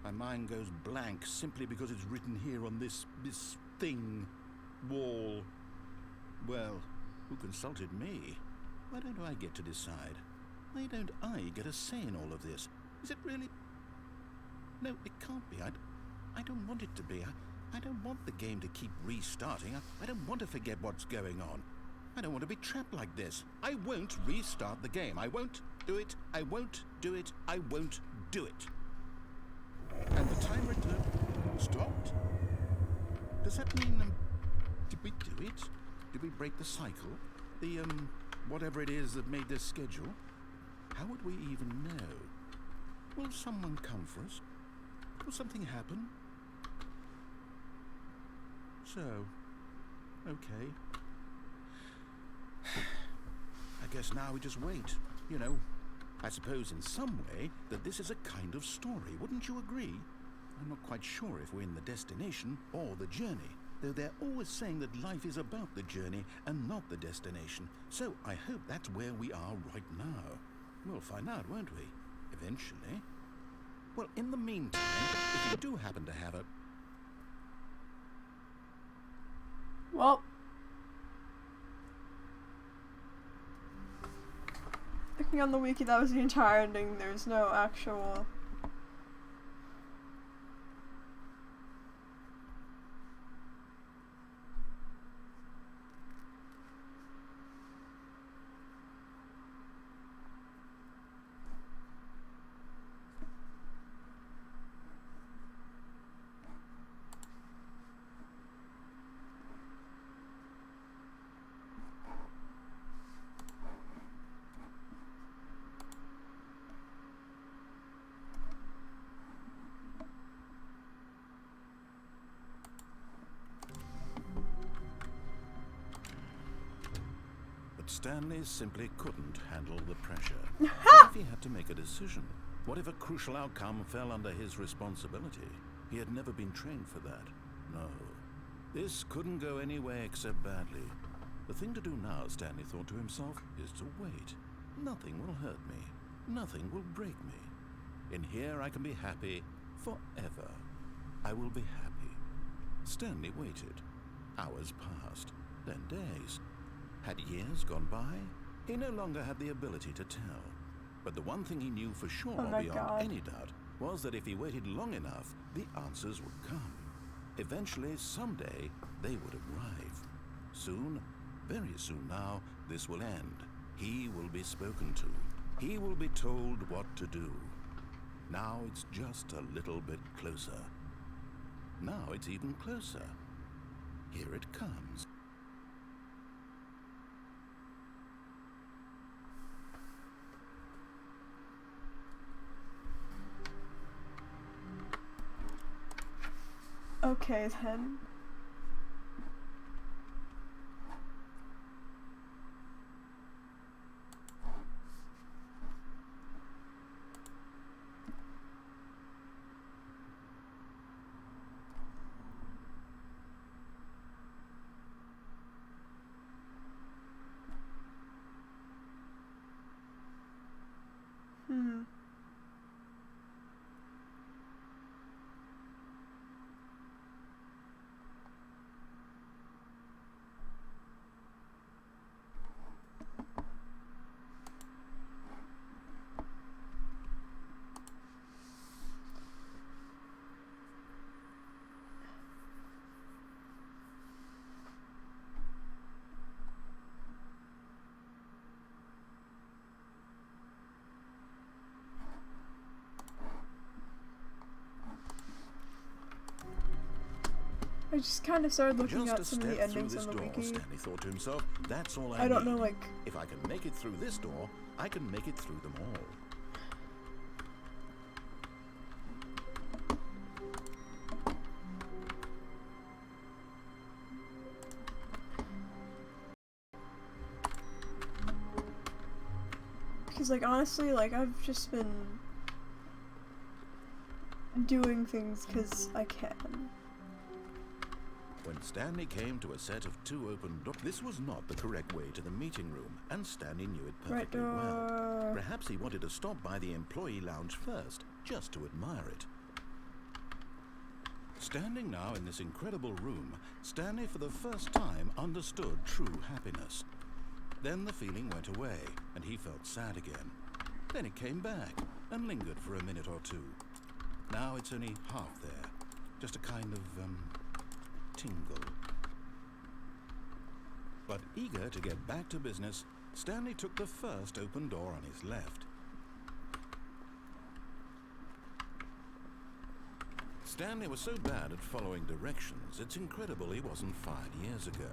My mind goes blank simply because it's written here on this thing, wall. Well, who consulted me? Why don't I get to decide? Why don't I get a say in all of this? Is it really? No, it can't be. I don't want it to be. I don't want the game to keep restarting. I don't want to forget what's going on. I don't want to be trapped like this. I won't restart the game. I won't do it. I won't do it. I won't do it. And the timer stopped? Does that mean, did we do it? Did we break the cycle? The, whatever it is that made this schedule? How would we even know? Will someone come for us? Will something happen? So, okay. I guess now we just wait, you know. I suppose in some way that this is a kind of story, wouldn't you agree? I'm not quite sure if we're in the destination or the journey, though they're always saying that life is about the journey and not the destination. So I hope that's where we are right now. We'll find out, won't we? Eventually. Well, in the meantime, if you do happen to have a... Well, looking on the wiki, that was the entire ending. There's no actual... Stanley simply couldn't handle the pressure. What if he had to make a decision? What if a crucial outcome fell under his responsibility? He had never been trained for that. No. This couldn't go any way except badly. The thing to do now, Stanley thought to himself, is to wait. Nothing will hurt me. Nothing will break me. In here I can be happy forever. I will be happy. Stanley waited. Hours passed, then days. Had years gone by? He no longer had the ability to tell. But the one thing he knew for sure, beyond any doubt, was that if he waited long enough, the answers would come. Eventually, someday, they would arrive. Soon, very soon now, this will end. He will be spoken to. He will be told what to do. Now it's just a little bit closer. Now it's even closer. Here it comes. Okay then. I just kind of started looking at some of the endings on the wiki. Stanley thought to himself, that's all I don't know, like... If I can make it through this door, I can make it through them all. Because, like, honestly, like, I've just been doing things because I can. When Stanley came to a set of 2 open doors, this was not the correct way to the meeting room, and Stanley knew it perfectly well. Perhaps he wanted to stop by the employee lounge first, just to admire it. Standing now in this incredible room, Stanley for the first time understood true happiness. Then the feeling went away, and he felt sad again. Then it came back, and lingered for a minute or two. Now it's only half there, just a kind of, tingle. But eager to get back to business, Stanley took the first open door on his left. Stanley was so bad at following directions, it's incredible he wasn't fired years ago.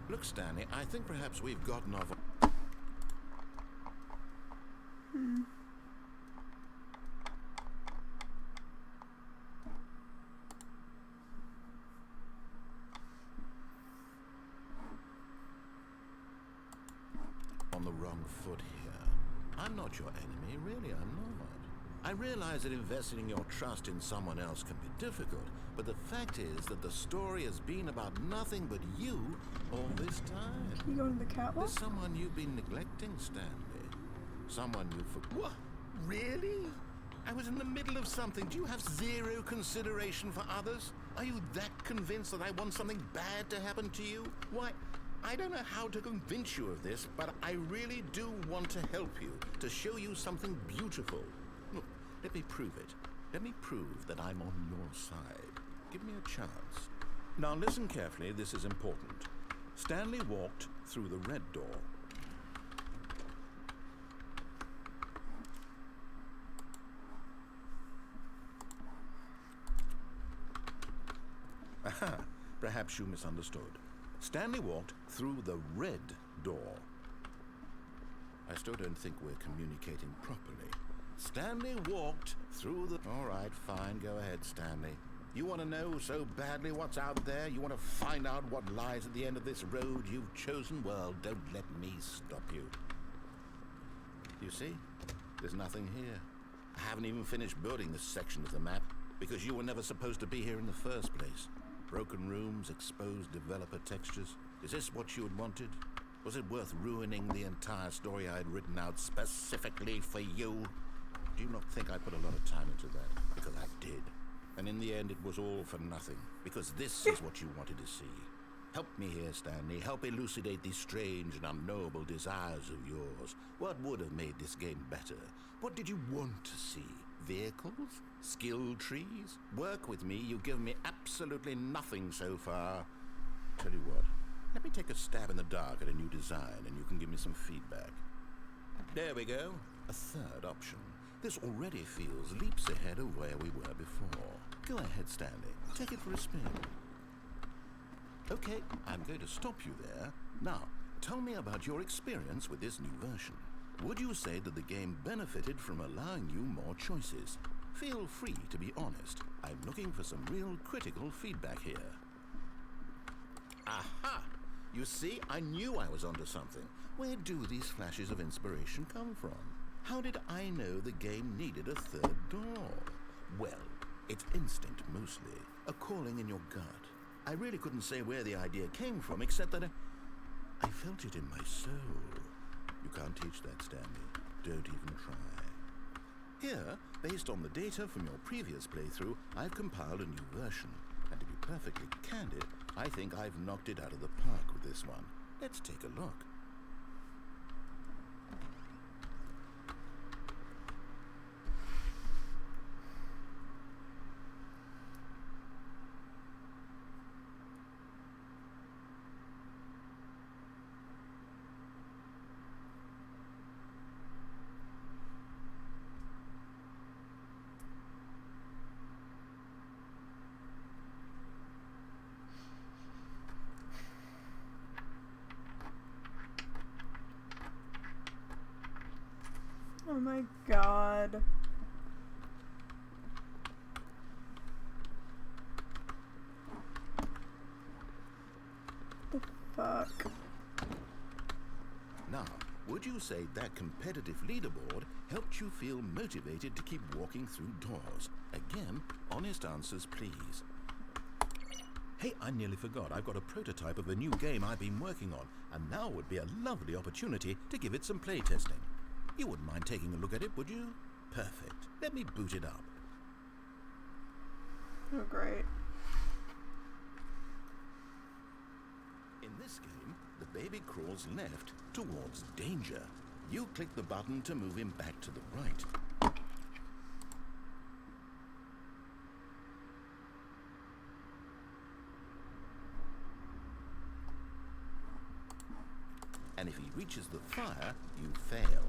Look, Stanley, I think perhaps we've gotten off... on the wrong foot here. I'm not your enemy, really, I'm not. I realize that investing in your trust in someone else can be difficult, but the fact is that the story has been about nothing but you all this time. Can you go to the catwalk? There's someone you've been neglecting, Stanley. Someone you What? Really? I was in the middle of something. Do you have zero consideration for others? Are you that convinced that I want something bad to happen to you? Why, I don't know how to convince you of this, but I really do want to help you, to show you something beautiful. Look, let me prove it. Let me prove that I'm on your side. Give me a chance. Now listen carefully, this is important. Stanley walked through the red door. Aha, perhaps you misunderstood. Stanley walked through the red door. I still don't think we're communicating properly. Stanley walked through the... All right, fine, go ahead, Stanley. You want to know so badly what's out there? You want to find out what lies at the end of this road you've chosen? Well, don't let me stop you. You see? There's nothing here. I haven't even finished building this section of the map because you were never supposed to be here in the first place. Broken rooms, exposed developer textures. Is this what you had wanted? Was it worth ruining the entire story I had written out specifically for you? Do you not think I put a lot of time into that? Because I did. And in the end, it was all for nothing. Because this is what you wanted to see. Help me here, Stanley. Help elucidate these strange and unknowable desires of yours. What would have made this game better? What did you want to see? Vehicles? Skill trees? Work with me. You've given me absolutely nothing so far. Tell you what. Let me take a stab in the dark at a new design, and you can give me some feedback. There we go. A third option. This already feels leaps ahead of where we were before. Go ahead, Stanley. Take it for a spin. Okay, I'm going to stop you there. Now, tell me about your experience with this new version. Would you say that the game benefited from allowing you more choices? Feel free to be honest. I'm looking for some real critical feedback here. Aha! You see, I knew I was onto something. Where do these flashes of inspiration come from? How did I know the game needed a third door? Well, it's instinct mostly, a calling in your gut. I really couldn't say where the idea came from, except that I felt it in my soul. You can't teach that, Stanley. Don't even try. Here, based on the data from your previous playthrough, I've compiled a new version. And to be perfectly candid, I think I've knocked it out of the park with this one. Let's take a look. Oh my god. The fuck? Now, would you say that competitive leaderboard helped you feel motivated to keep walking through doors? Again, honest answers, please. Hey, I nearly forgot. I've got a prototype of a new game I've been working on, and now would be a lovely opportunity to give it some playtesting. You wouldn't mind taking a look at it, would you? Perfect. Let me boot it up. Oh, great. In this game, the baby crawls left towards danger. You click the button to move him back to the right. And if he reaches the fire, you fail.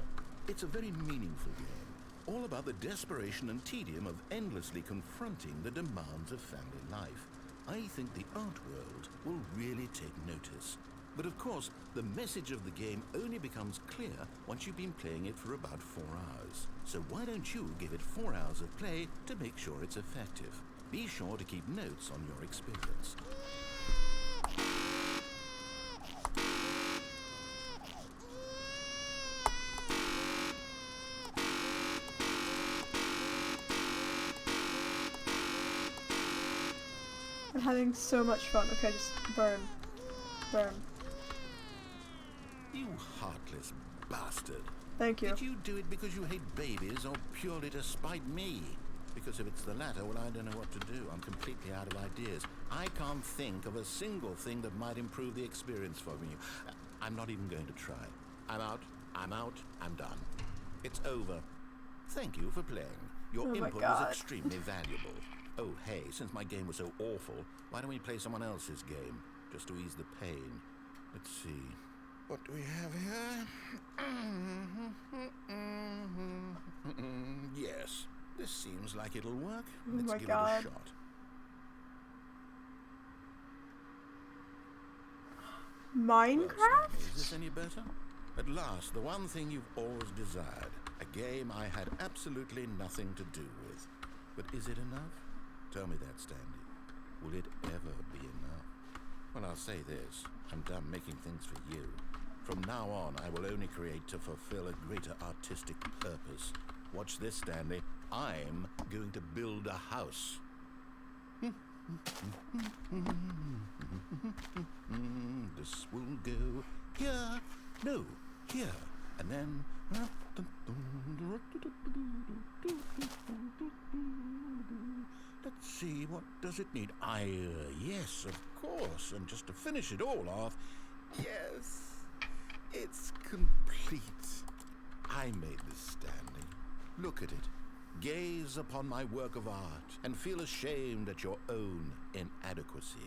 It's a very meaningful game, all about the desperation and tedium of endlessly confronting the demands of family life. I think the art world will really take notice. But of course, the message of the game only becomes clear once you've been playing it for about 4 hours. So why don't you give it 4 hours of play to make sure it's effective? Be sure to keep notes on your experience. I'm having so much fun. Okay, just burn. Burn. You heartless bastard. Thank you. Did you do it because you hate babies or purely to spite me? Because if it's the latter, well, I don't know what to do. I'm completely out of ideas. I can't think of a single thing that might improve the experience for me. I'm not even going to try. I'm out, I'm done. It's over. Thank you for playing. Your Oh my input God. was extremely valuable. Oh, hey, since my game was so awful, why don't we play someone else's game? Just to ease the pain. Let's see. What do we have here? Yes, this seems like it'll work. Oh Let's my give God. it a shot. Well, Stanley, Minecraft? is this any better? At last, the one thing you've always desired. A game I had absolutely nothing to do with. But is it enough? Tell me that, Stanley. Will it ever be enough? Well, I'll say this. I'm done making things for you. From now on, I will only create to fulfill a greater artistic purpose. Watch this, Stanley. I'm going to build a house. This will go here. No, here. And then... Let's see, what does it need? Yes, of course. And just to finish it all off... Yes, it's complete. I made this, Stanley. Look at it. Gaze upon my work of art and feel ashamed at your own inadequacy.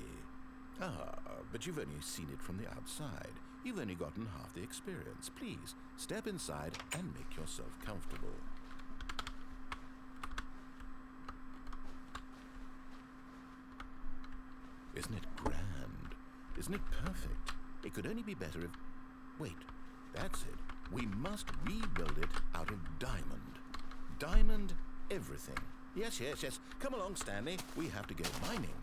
But you've only seen it from the outside. You've only gotten half the experience. Please, step inside and make yourself comfortable. Isn't it grand? Isn't it perfect? It could only be better if... Wait, that's it. We must rebuild it out of diamond. Diamond everything. Yes. Come along, Stanley. We have to go mining.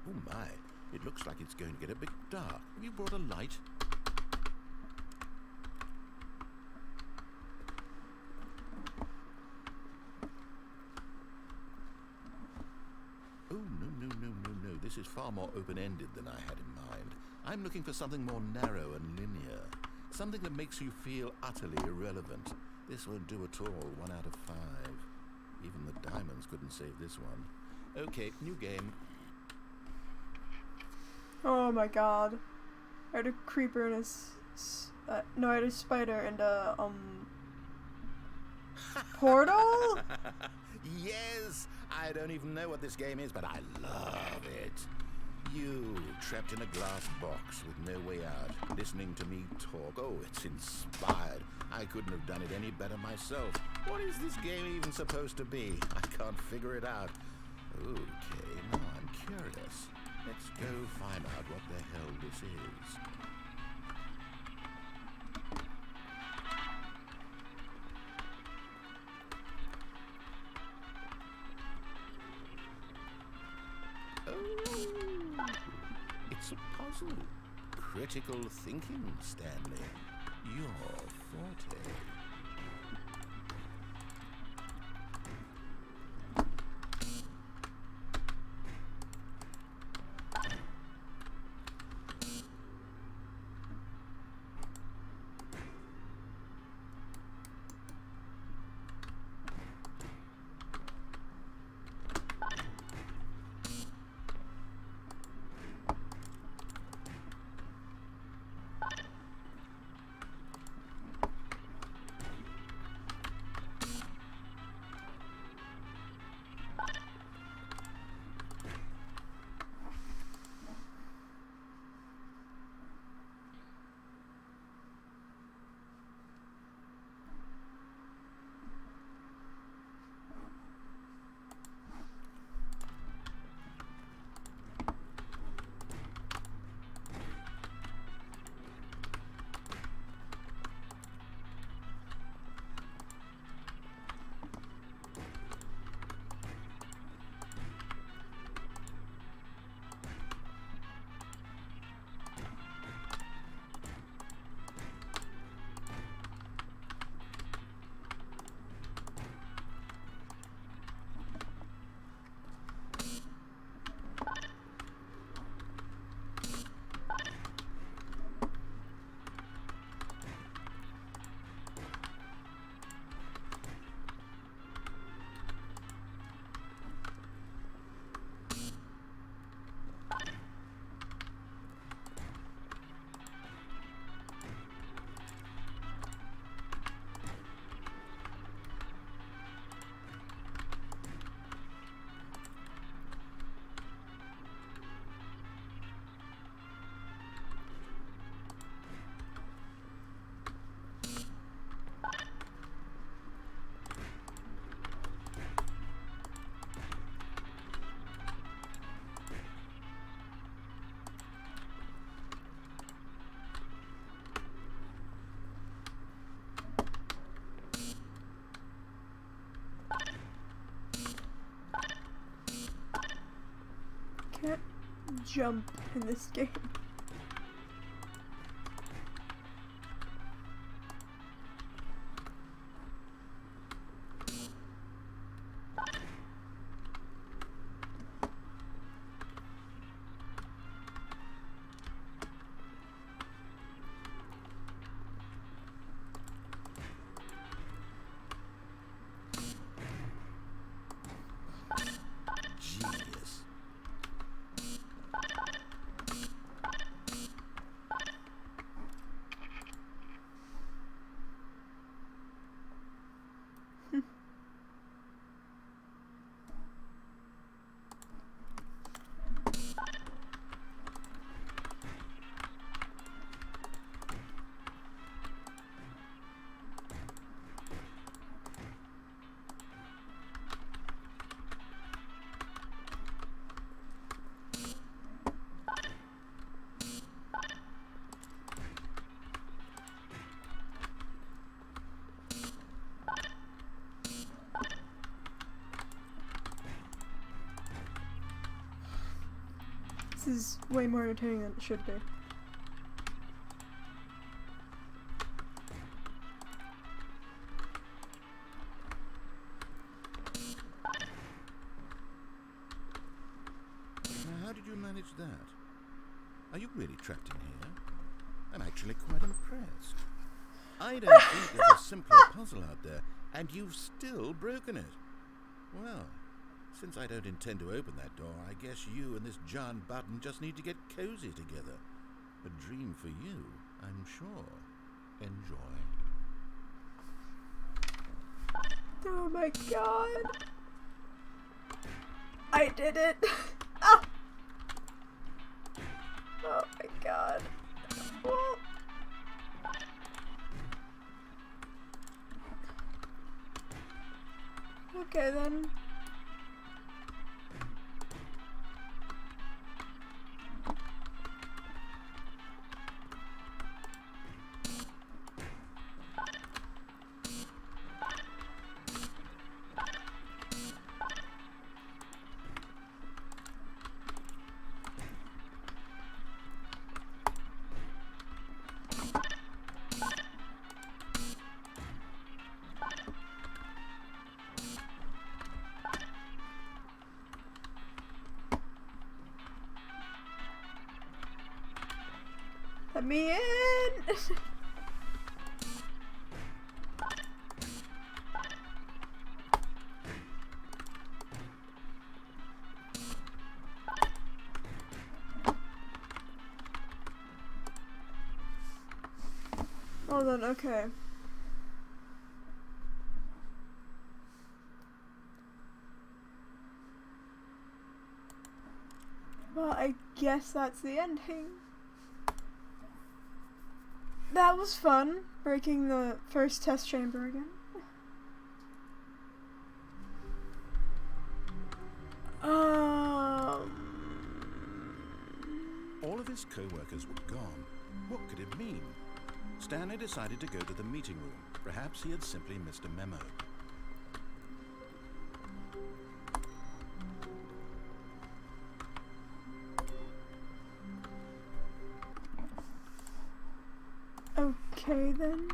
Oh my, it looks like it's going to get a bit dark. Have you brought a light? Oh, no. This is far more open-ended than I had in mind. I'm looking for something more narrow and linear. Something that makes you feel utterly irrelevant. This won't do at all. 1 out of 5. Even the diamonds couldn't save this one. Okay, new game. Oh my god. I had a creeper and I had a spider and a, portal? Yes! I don't even know what this game is, but I love it. You, trapped in a glass box with no way out, listening to me talk. Oh, it's inspired. I couldn't have done it any better myself. What is this game even supposed to be? I can't figure it out. Okay, now I'm curious. Let's go find out what the hell this is. Oh, it's a puzzle. Critical thinking, Stanley. Your forte. jump in this game. Genius. This is way more entertaining than it should be. Now, how did you manage that? Are you really trapped in here? I'm actually quite impressed. I don't think there's a simpler puzzle out there, and you've still broken it. Well, since I don't intend to open that door, I guess you and this giant button just need to get cozy together. A dream for you, I'm sure. Enjoy. Oh my god. I did it. Ah. Oh my god. Well. Okay then. Let me in! Hold on, okay. Well, I guess that's the ending. That was fun, breaking the first test chamber again. All of his co-workers were gone. What could it mean? Stanley decided to go to the meeting room. Perhaps he had simply missed a memo. Okay then.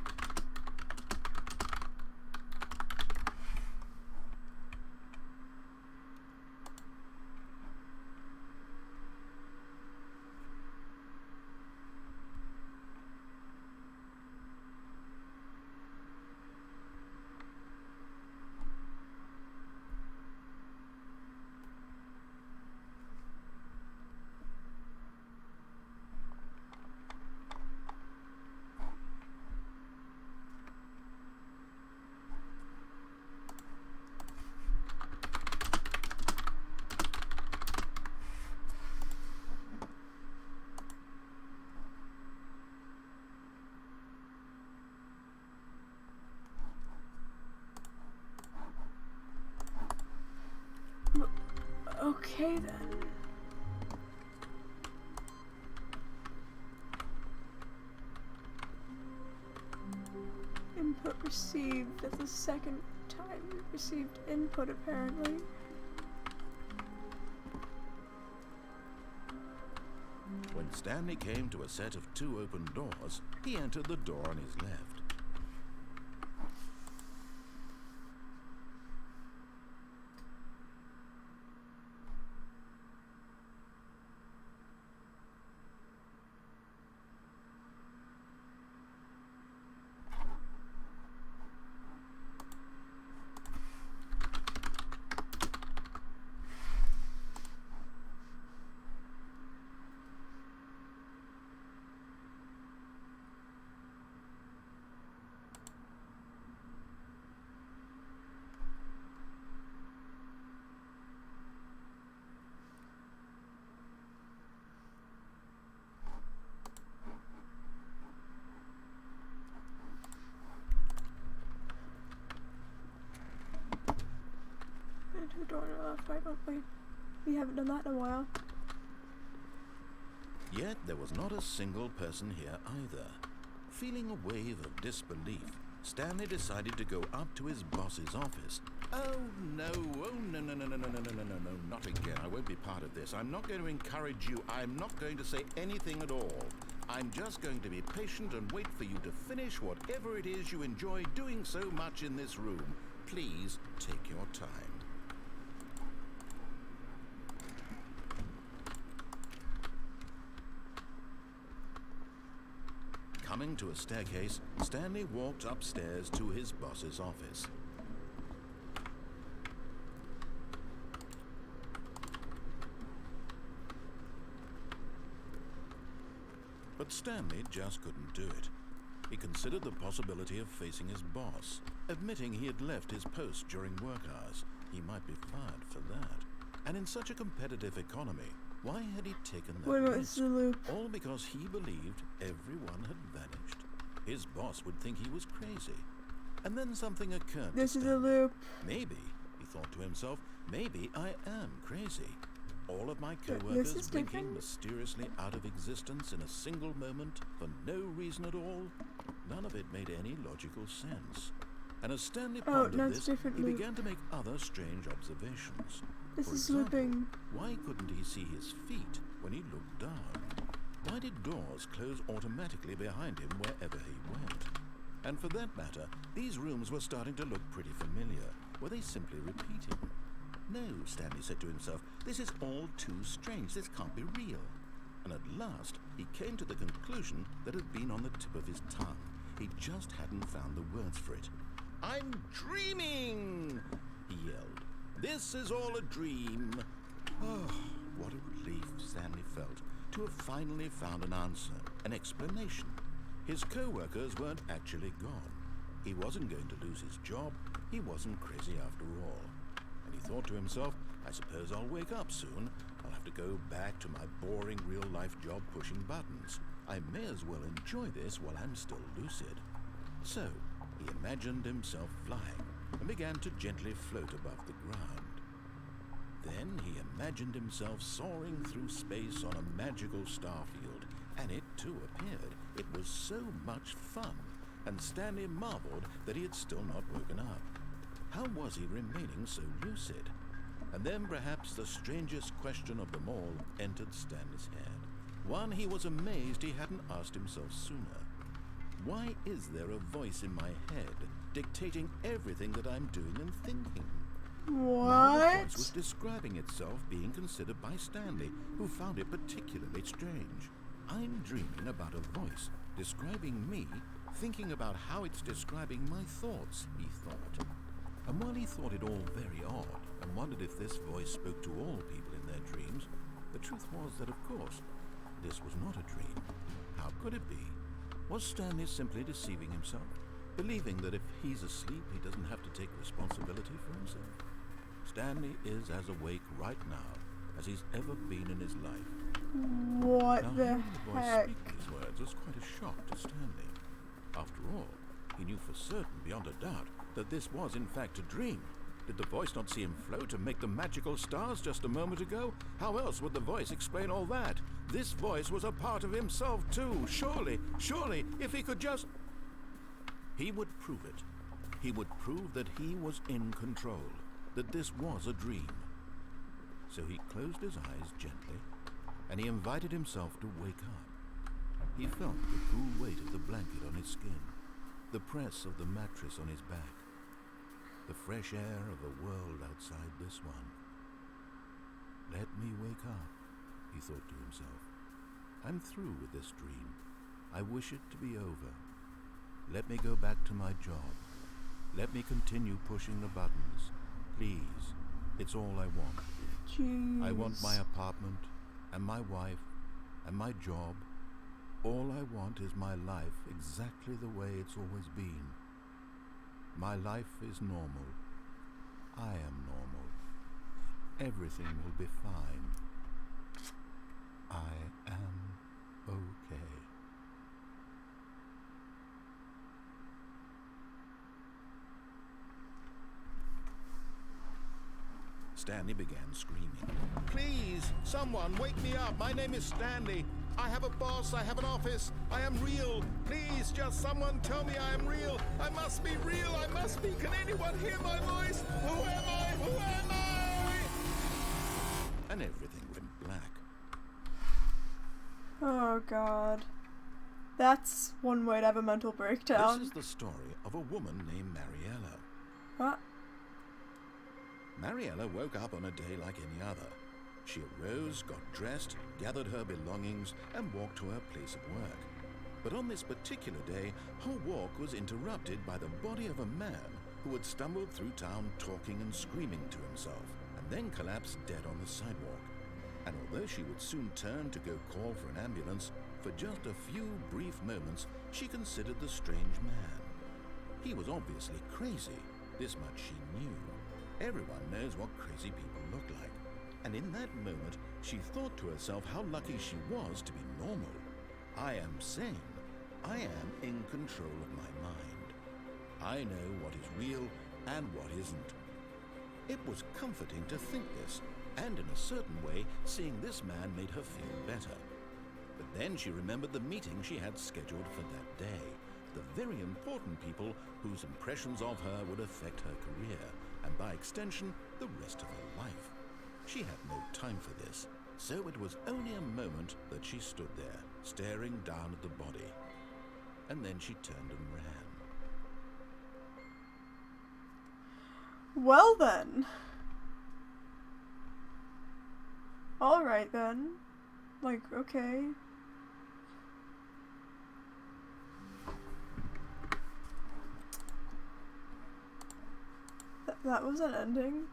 Okay then. Input received. That's the second time we received input apparently. when Stanley came to a set of 2 open doors, he entered the door on his left. Into the door on the left, right, oh, wait. We haven't done that in a while. Yet there was not a single person here either. Feeling a wave of disbelief, Stanley decided to go up to his boss's office. Oh no, no, not again. I won't be part of this. I'm not going to encourage you. I'm not going to say anything at all. I'm just going to be patient and wait for you to finish whatever it is you enjoy doing so much in this room. Please take your time. Coming to a staircase, Stanley walked upstairs to his boss's office. But Stanley just couldn't do it. He considered the possibility of facing his boss, admitting he had left his post during work hours. He might be fired for that. And in such a competitive economy, why had he taken that risk? All because he believed everyone had vanished. His boss would think he was crazy. And then something occurred. This is a loop. Maybe, he thought to himself, maybe I am crazy. All of my co-workers blinking mysteriously out of existence in a single moment for no reason at all. None of it made any logical sense. And as Stanley pondered this, he began to make other strange observations. This For is example, looping. why couldn't he see his feet when he looked down? Why did doors close automatically behind him wherever he went? And for that matter, these rooms were starting to look pretty familiar. Were they simply repeating? No, Stanley said to himself, this is all too strange. This can't be real. And at last, he came to the conclusion that had been on the tip of his tongue. He just hadn't found the words for it. I'm dreaming, he yelled. This is all a dream. Oh, what a relief Stanley felt to have finally found an answer, an explanation. His co-workers weren't actually gone. He wasn't going to lose his job. He wasn't crazy after all. And he thought to himself, I suppose I'll wake up soon. I'll have to go back to my boring real-life job pushing buttons. I may as well enjoy this while I'm still lucid. So, he imagined himself flying and began to gently float above the ground. Then he imagined himself soaring through space on a magical starfield, and it too appeared. It was so much fun, and Stanley marveled that he had still not woken up. How was he remaining so lucid? And then perhaps the strangest question of them all entered Stanley's head. One he was amazed he hadn't asked himself sooner. Why is there a voice in my head dictating everything that I'm doing and thinking? What? Now the voice was describing itself being considered by Stanley, who found it particularly strange. I'm dreaming about a voice describing me, thinking about how it's describing my thoughts, he thought. And while he thought it all very odd and wondered if this voice spoke to all people in their dreams, the truth was that, of course, this was not a dream. How could it be? Was Stanley simply deceiving himself, believing that if he's asleep, he doesn't have to take responsibility for himself? Stanley is as awake right now as he's ever been in his life. What Now, the hearing the voice heck? speak these words was quite a shock to Stanley. After all, he knew for certain, beyond a doubt, that this was in fact a dream. Did the voice not see him float and make the magical stars just a moment ago? How else would the voice explain all that? This voice was a part of himself too. Surely, if he could just... He would prove it. He would prove that he was in control, that this was a dream. So he closed his eyes gently, and he invited himself to wake up. He felt the cool weight of the blanket on his skin, the press of the mattress on his back, the fresh air of a world outside this one. Let me wake up, he thought to himself. I'm through with this dream. I wish it to be over. Let me go back to my job. Let me continue pushing the buttons. Please, it's all I want. Jeez. I want my apartment, and my wife, and my job. All I want is my life exactly the way it's always been. My life is normal. I am normal. Everything will be fine. I am okay. Stanley began screaming. Please, someone, wake me up. My name is Stanley. I have a boss. I have an office. I am real. Please, just someone tell me I am real. I must be real. I must be. Can anyone hear my voice? Who am I? Who am I? And everything went black. Oh god. That's one way to have a mental breakdown. This is the story of a woman named Mariella. What? Mariella woke up on a day like any other. She arose, got dressed, gathered her belongings, and walked to her place of work. But on this particular day, her walk was interrupted by the body of a man who had stumbled through town talking and screaming to himself, and then collapsed dead on the sidewalk. And although she would soon turn to go call for an ambulance, for just a few brief moments, she considered the strange man. He was obviously crazy. This much she knew. Everyone knows what crazy people look like. And in that moment, she thought to herself how lucky she was to be normal. I am sane. I am in control of my mind. I know what is real and what isn't. It was comforting to think this, and in a certain way, seeing this man made her feel better. But then she remembered the meeting she had scheduled for that day, the very important people whose impressions of her would affect her career, and by extension, the rest of her life. She had no time for this, so it was only a moment that she stood there, staring down at the body. And then she turned and ran. Well then. Alright then. Like, okay. That was an ending.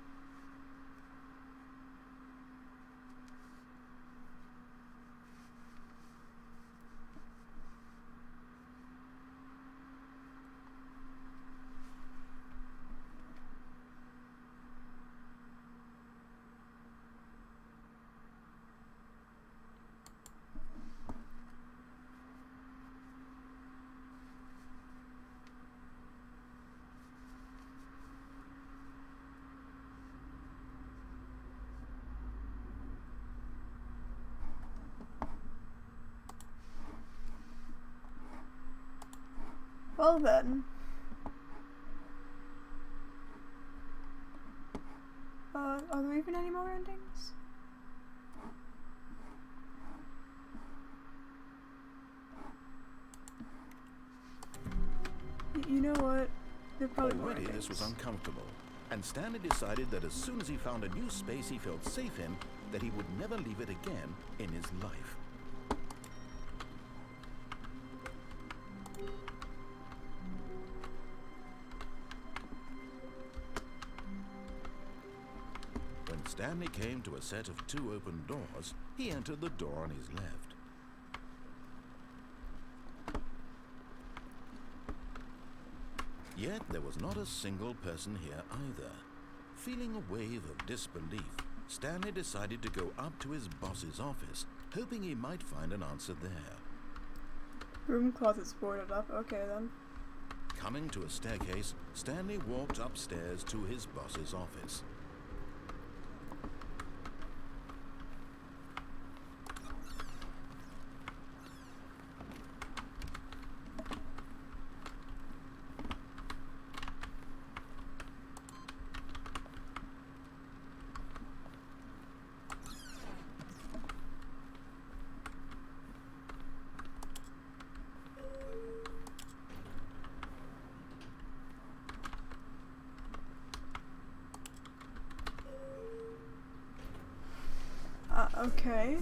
Well then. Are there even any more endings? You know what? There probably more Already this was uncomfortable, and Stanley decided that as soon as he found a new space he felt safe in, that he would never leave it again in his life. When Stanley came to a set of 2 open doors, he entered the door on his left. Yet there was not a single person here either. Feeling a wave of disbelief, Stanley decided to go up to his boss's office, hoping he might find an answer there. Room closet's boarded up. Okay then. Coming to a staircase, Stanley walked upstairs to his boss's office. Okay.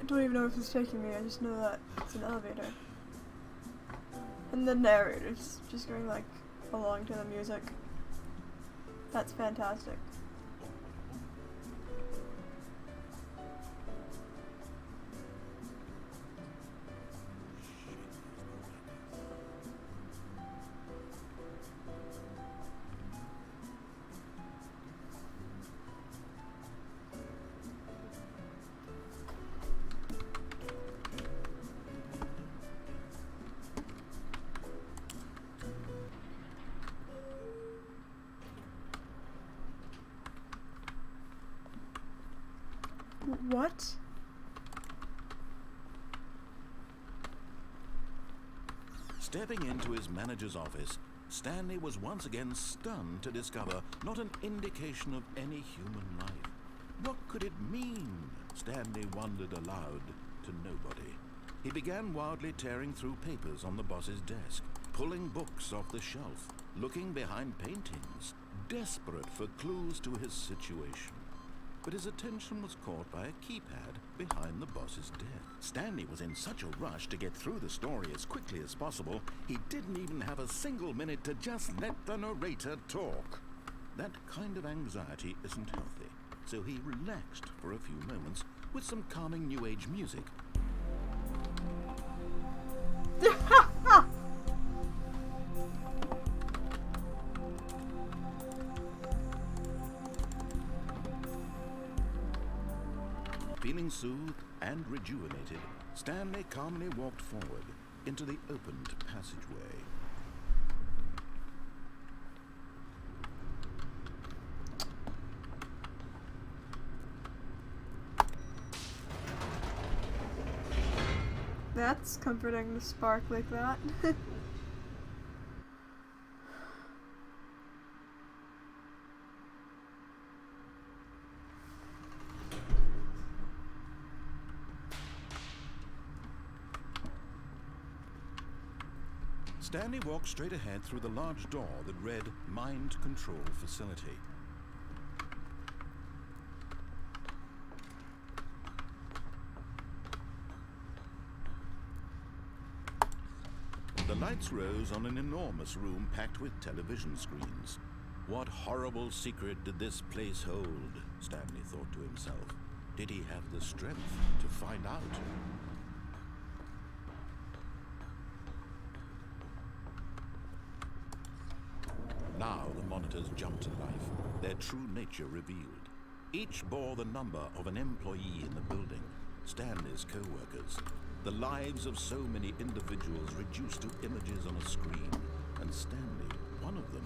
I don't even know if it's taking me, I just know that it's an elevator. And the narrator's just going like along to the music. That's fantastic. What? Stepping into his manager's office, Stanley was once again stunned to discover not an indication of any human life. What could it mean? Stanley wondered aloud to nobody. He began wildly tearing through papers on the boss's desk, pulling books off the shelf, looking behind paintings, desperate for clues to his situation. But his attention was caught by a keypad behind the boss's desk. Stanley was in such a rush to get through the story as quickly as possible, he didn't even have a single minute to just let the narrator talk. That kind of anxiety isn't healthy, so he relaxed for a few moments with some calming New Age music. Feeling soothed and rejuvenated, Stanley calmly walked forward into the opened passageway. That's comforting to spark like that. Stanley walked straight ahead through the large door that read Mind Control Facility. The lights rose on an enormous room packed with television screens. What horrible secret did this place hold? Stanley thought to himself. Did he have the strength to find out? Now the monitors jumped to life, their true nature revealed. Each bore the number of an employee in the building, Stanley's co-workers. The lives of so many individuals reduced to images on a screen, and Stanley, one of them,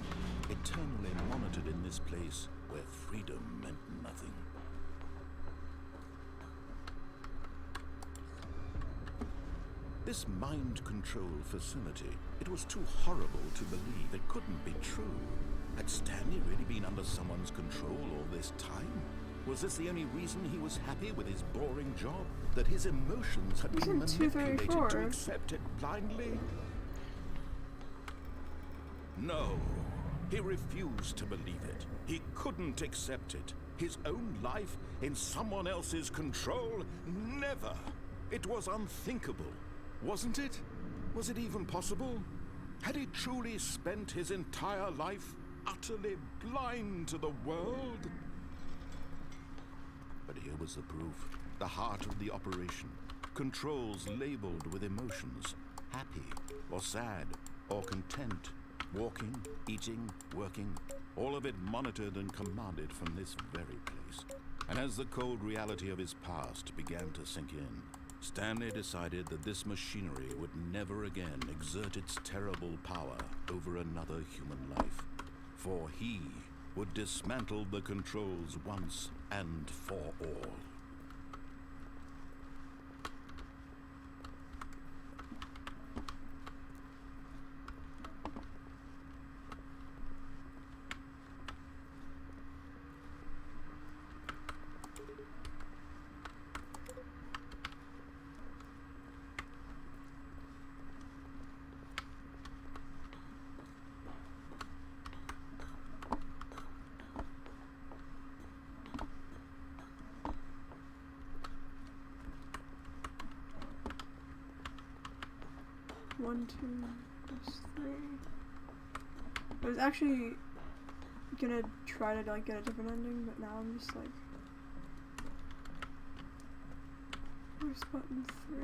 eternally monitored in this place where freedom meant nothing. This mind control facility, it was too horrible to believe. It couldn't be true. Had Stanley really been under someone's control all this time? Was this the only reason he was happy with his boring job? That his emotions had been manipulated to accept it blindly? No, he refused to believe it. He couldn't accept it. His own life in someone else's control? Never. It was unthinkable. Wasn't it? Was it even possible? Had he truly spent his entire life utterly blind to the world? But here was the proof. The heart of the operation. Controls labeled with emotions. Happy, or sad, or content. Walking, eating, working. All of it monitored and commanded from this very place. And as the cold reality of his past began to sink in, Stanley decided that this machinery would never again exert its terrible power over another human life. For he would dismantle the controls once and for all. 1, 2, there's 3. I was actually gonna try to like get a different ending, but now I'm just like, where's button 3?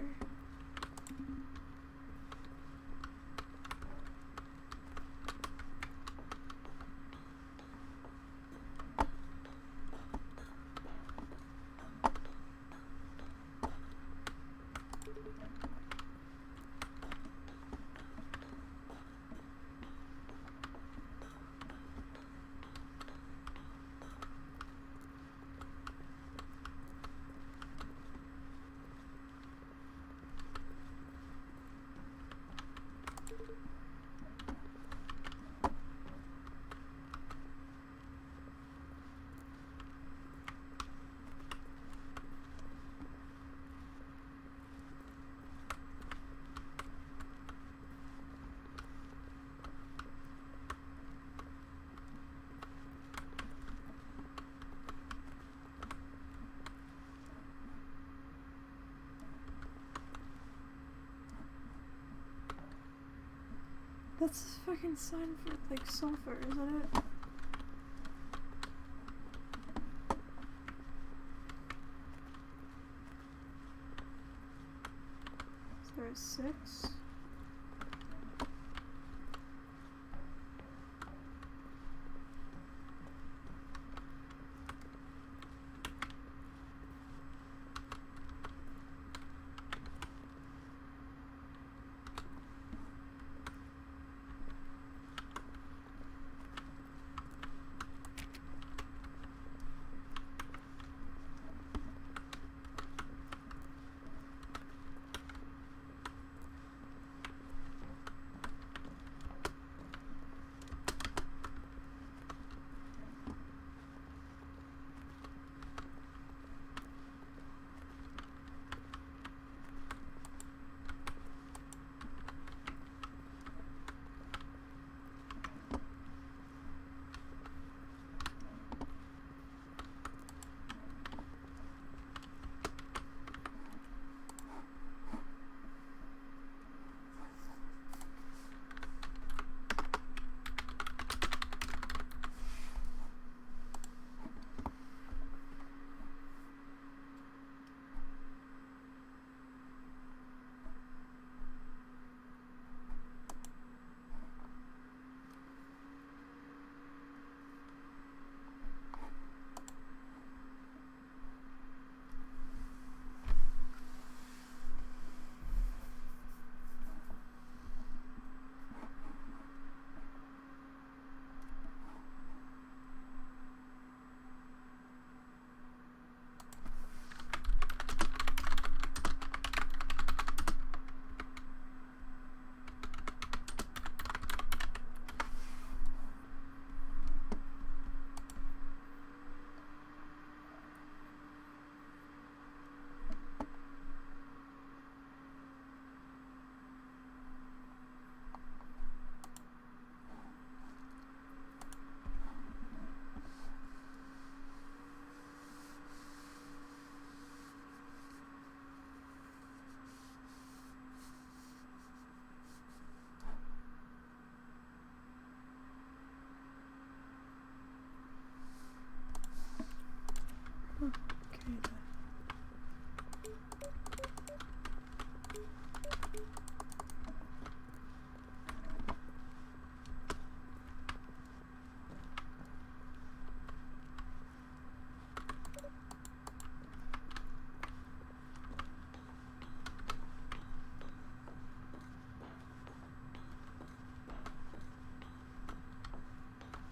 That's a fucking sign for like sulfur, isn't it? Is there a 6?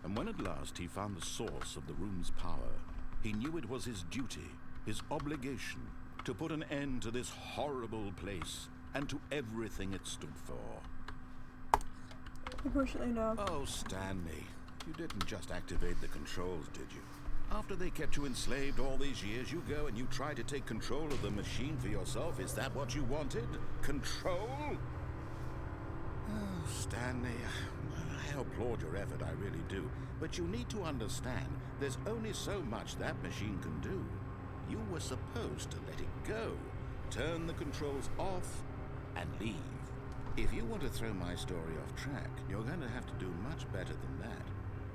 And when at last he found the source of the room's power, he knew it was his duty, his obligation, to put an end to this horrible place and to everything it stood for. Unfortunately, no. Oh, Stanley, you didn't just activate the controls, did you? After they kept you enslaved all these years, you go and you try to take control of the machine for yourself? Is that what you wanted? Control? Oh, Stanley, I applaud your effort, I really do. But you need to understand, there's only so much that machine can do. You were supposed to let it go, turn the controls off, and leave. If you want to throw my story off track, you're going to have to do much better than that.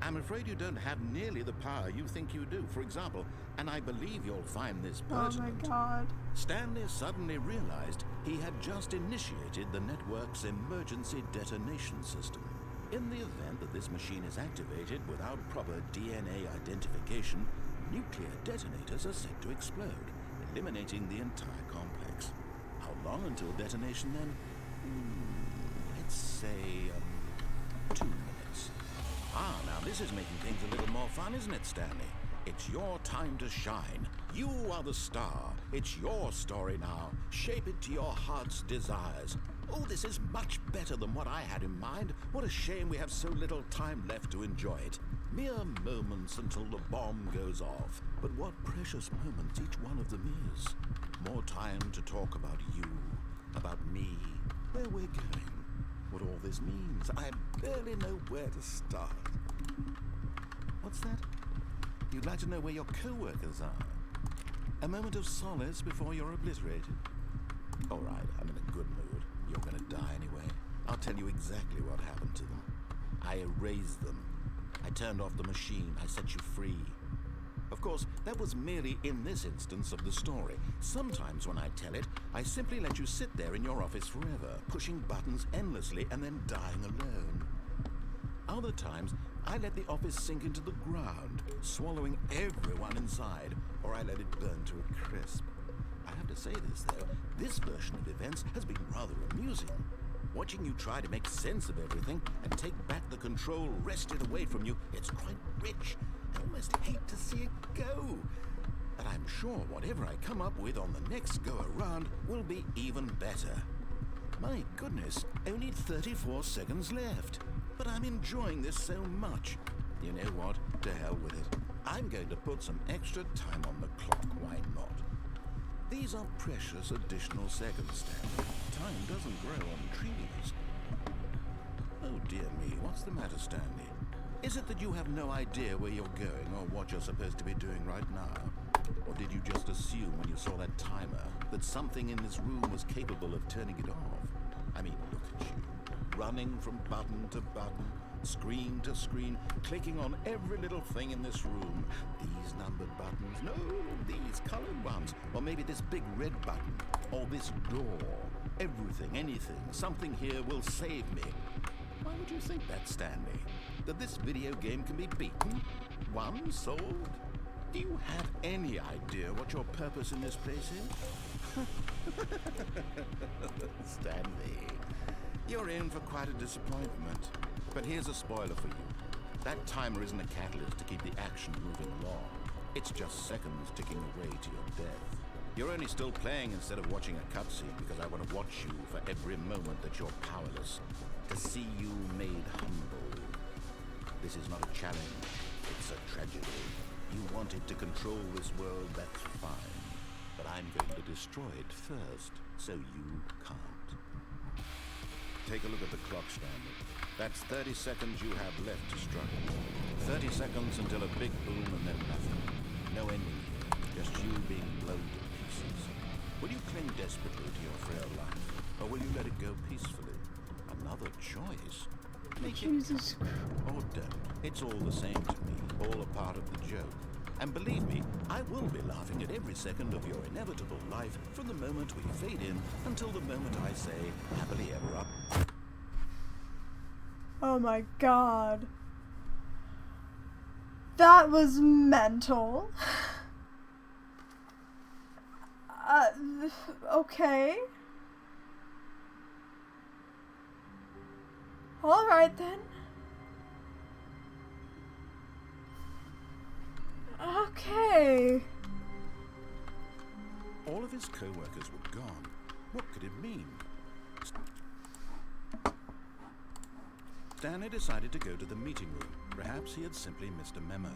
I'm afraid you don't have nearly the power you think you do. For example, and I believe you'll find this pertinent. Oh my god. Stanley suddenly realized he had just initiated the network's emergency detonation system. In the event that this machine is activated without proper DNA identification, nuclear detonators are set to explode, eliminating the entire complex. How long until detonation then? Let's say 2 minutes. Ah, now this is making things a little more fun, isn't it, Stanley? It's your time to shine. You are the star. It's your story now. Shape it to your heart's desires. Oh, this is much better than what I had in mind. What a shame we have so little time left to enjoy it. Mere moments until the bomb goes off. But what precious moments each one of them is. More time to talk about you, about me, where we're going, what all this means. I barely know where to start. What's that? You'd like to know where your co-workers are? A moment of solace before you're obliterated? All right, I'm in a good mood. You're gonna die anyway. I'll tell you exactly what happened to them. I erased them. I turned off the machine. I set you free. Of course, that was merely in this instance of the story. Sometimes when I tell it, I simply let you sit there in your office forever, pushing buttons endlessly and then dying alone. Other times, I let the office sink into the ground, swallowing everyone inside, or I let it burn to a crisp. I have to say this, though, this version of events has been rather amusing. Watching you try to make sense of everything and take back the control wrested away from you, it's quite rich. I almost hate to see it go. But I'm sure whatever I come up with on the next go-around will be even better. My goodness, only 34 seconds left. But I'm enjoying this so much. You know what? To hell with it. I'm going to put some extra time on the clock, why not? These are precious additional seconds, Stanley. Time doesn't grow on trees. Oh dear me, what's the matter, Stanley? Is it that you have no idea where you're going or what you're supposed to be doing right now? Or did you just assume when you saw that timer that something in this room was capable of turning it off? I mean, look at you. Running from button to button, screen to screen, clicking on every little thing in this room. These numbered buttons, no, these colored ones, or maybe this big red button, or this door. Everything, anything, something here will save me. Why would you think that, Stanley? That this video game can be beaten? Won? Solved? Do you have any idea what your purpose in this place is? Stanley, you're in for quite a disappointment. But here's a spoiler for you. That timer isn't a catalyst to keep the action moving along. It's just seconds ticking away to your death. You're only still playing instead of watching a cutscene because I want to watch you for every moment that you're powerless. To see you made humble. This is not a challenge. It's a tragedy. You wanted to control this world, that's fine. But I'm going to destroy it first, so you can't. Take a look at the clock, Stanley. That's 30 seconds you have left to struggle. 30 seconds until a big boom and then nothing. No ending here, just you being blown to pieces. Will you cling desperately to your frail life, or will you let it go peacefully? Another choice. Make Jesus it or don't. It's all the same to me, all a part of the joke. And believe me, I will be laughing at every second of your inevitable life from the moment we fade in until the moment I say, happily ever up. Oh my god. That was mental. Okay. Alright then. Okay. All of his co-workers were gone. What could it mean? Stanley decided to go to the meeting room. Perhaps he had simply missed a memo.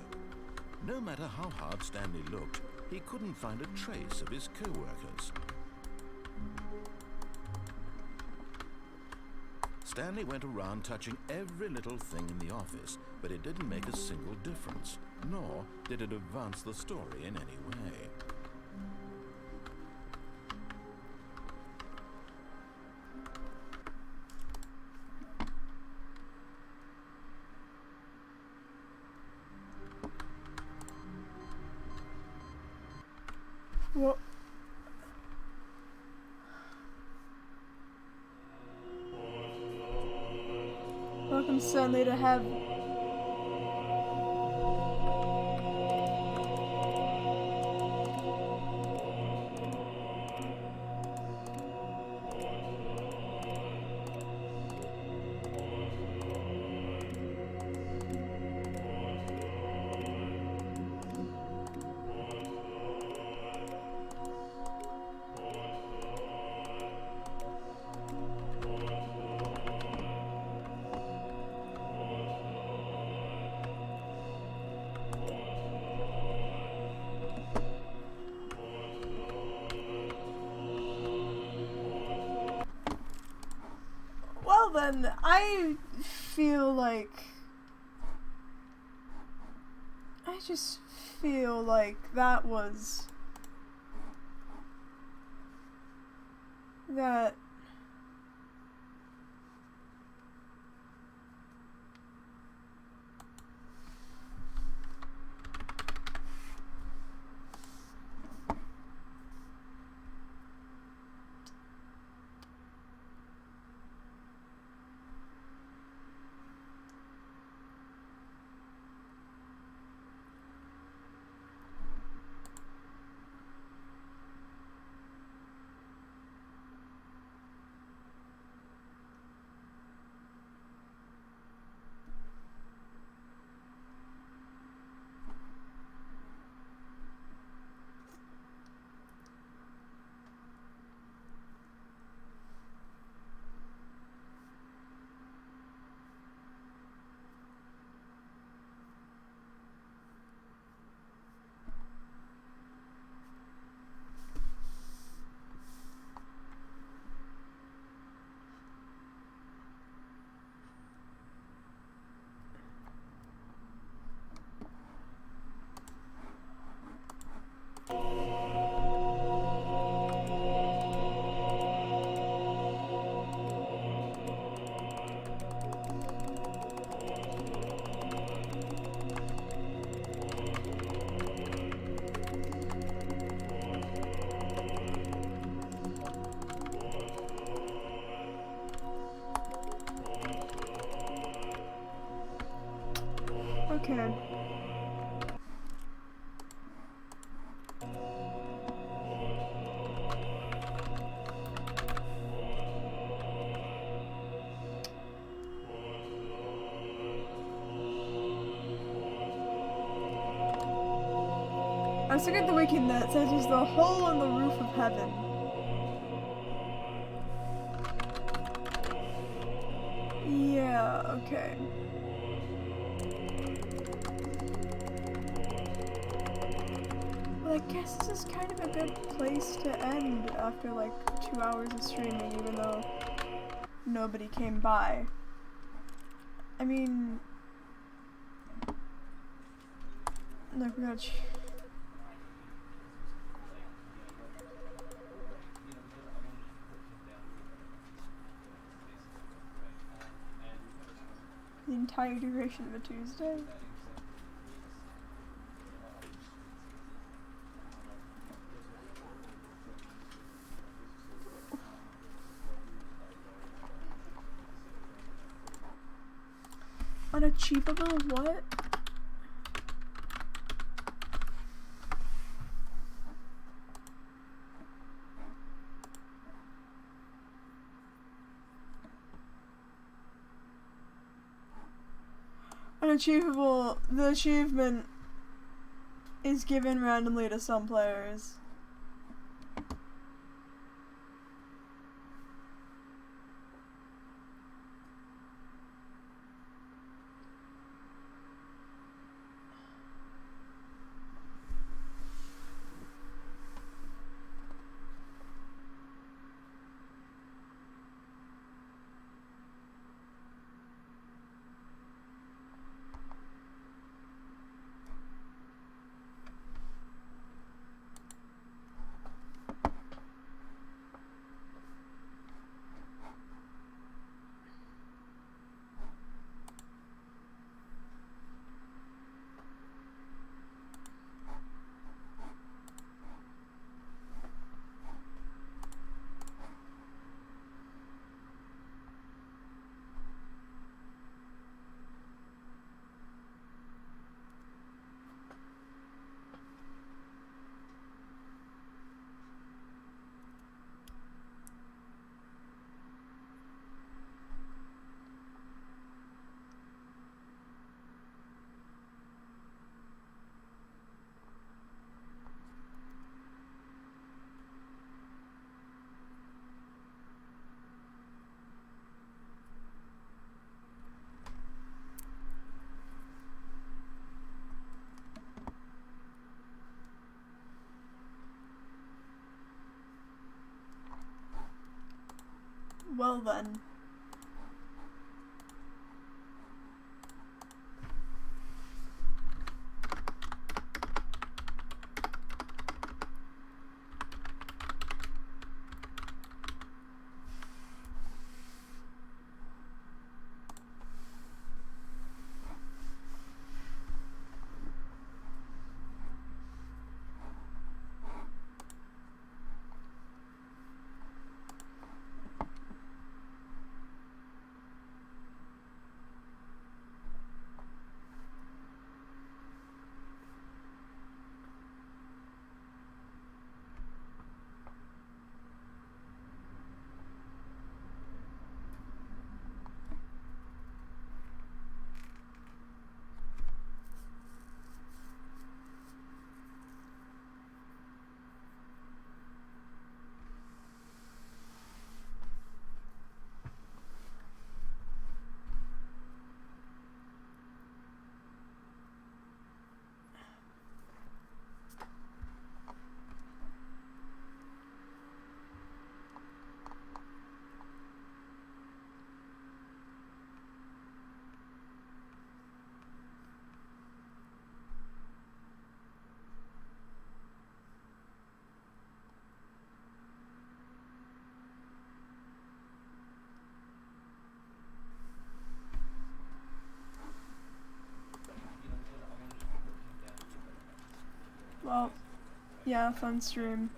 No matter how hard Stanley looked, he couldn't find a trace of his co-workers. Stanley went around touching every little thing in the office, but it didn't make a single difference, nor did it advance the story in any way. Well, welcome Stanley to have. Well then, I feel like I just feel like that was that okay. I was looking at the wiki that says there's the hole in the roof of heaven. Yeah, okay. Well, I guess this is kind of a good place to end after like 2 hours of streaming, even though nobody came by. I mean, no, we're gonna the entire duration of a Tuesday. Unachievable what? Unachievable. The achievement is given randomly to some players. Well then. Well, yeah, fun stream.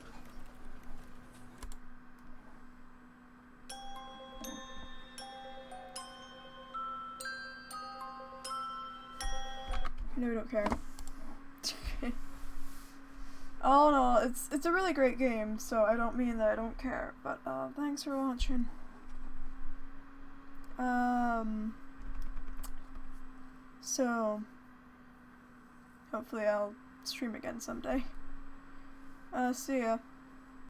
No, we don't care. Oh no, it's a really great game, so I don't mean that I don't care, but thanks for watching. So hopefully I'll stream again someday. See ya.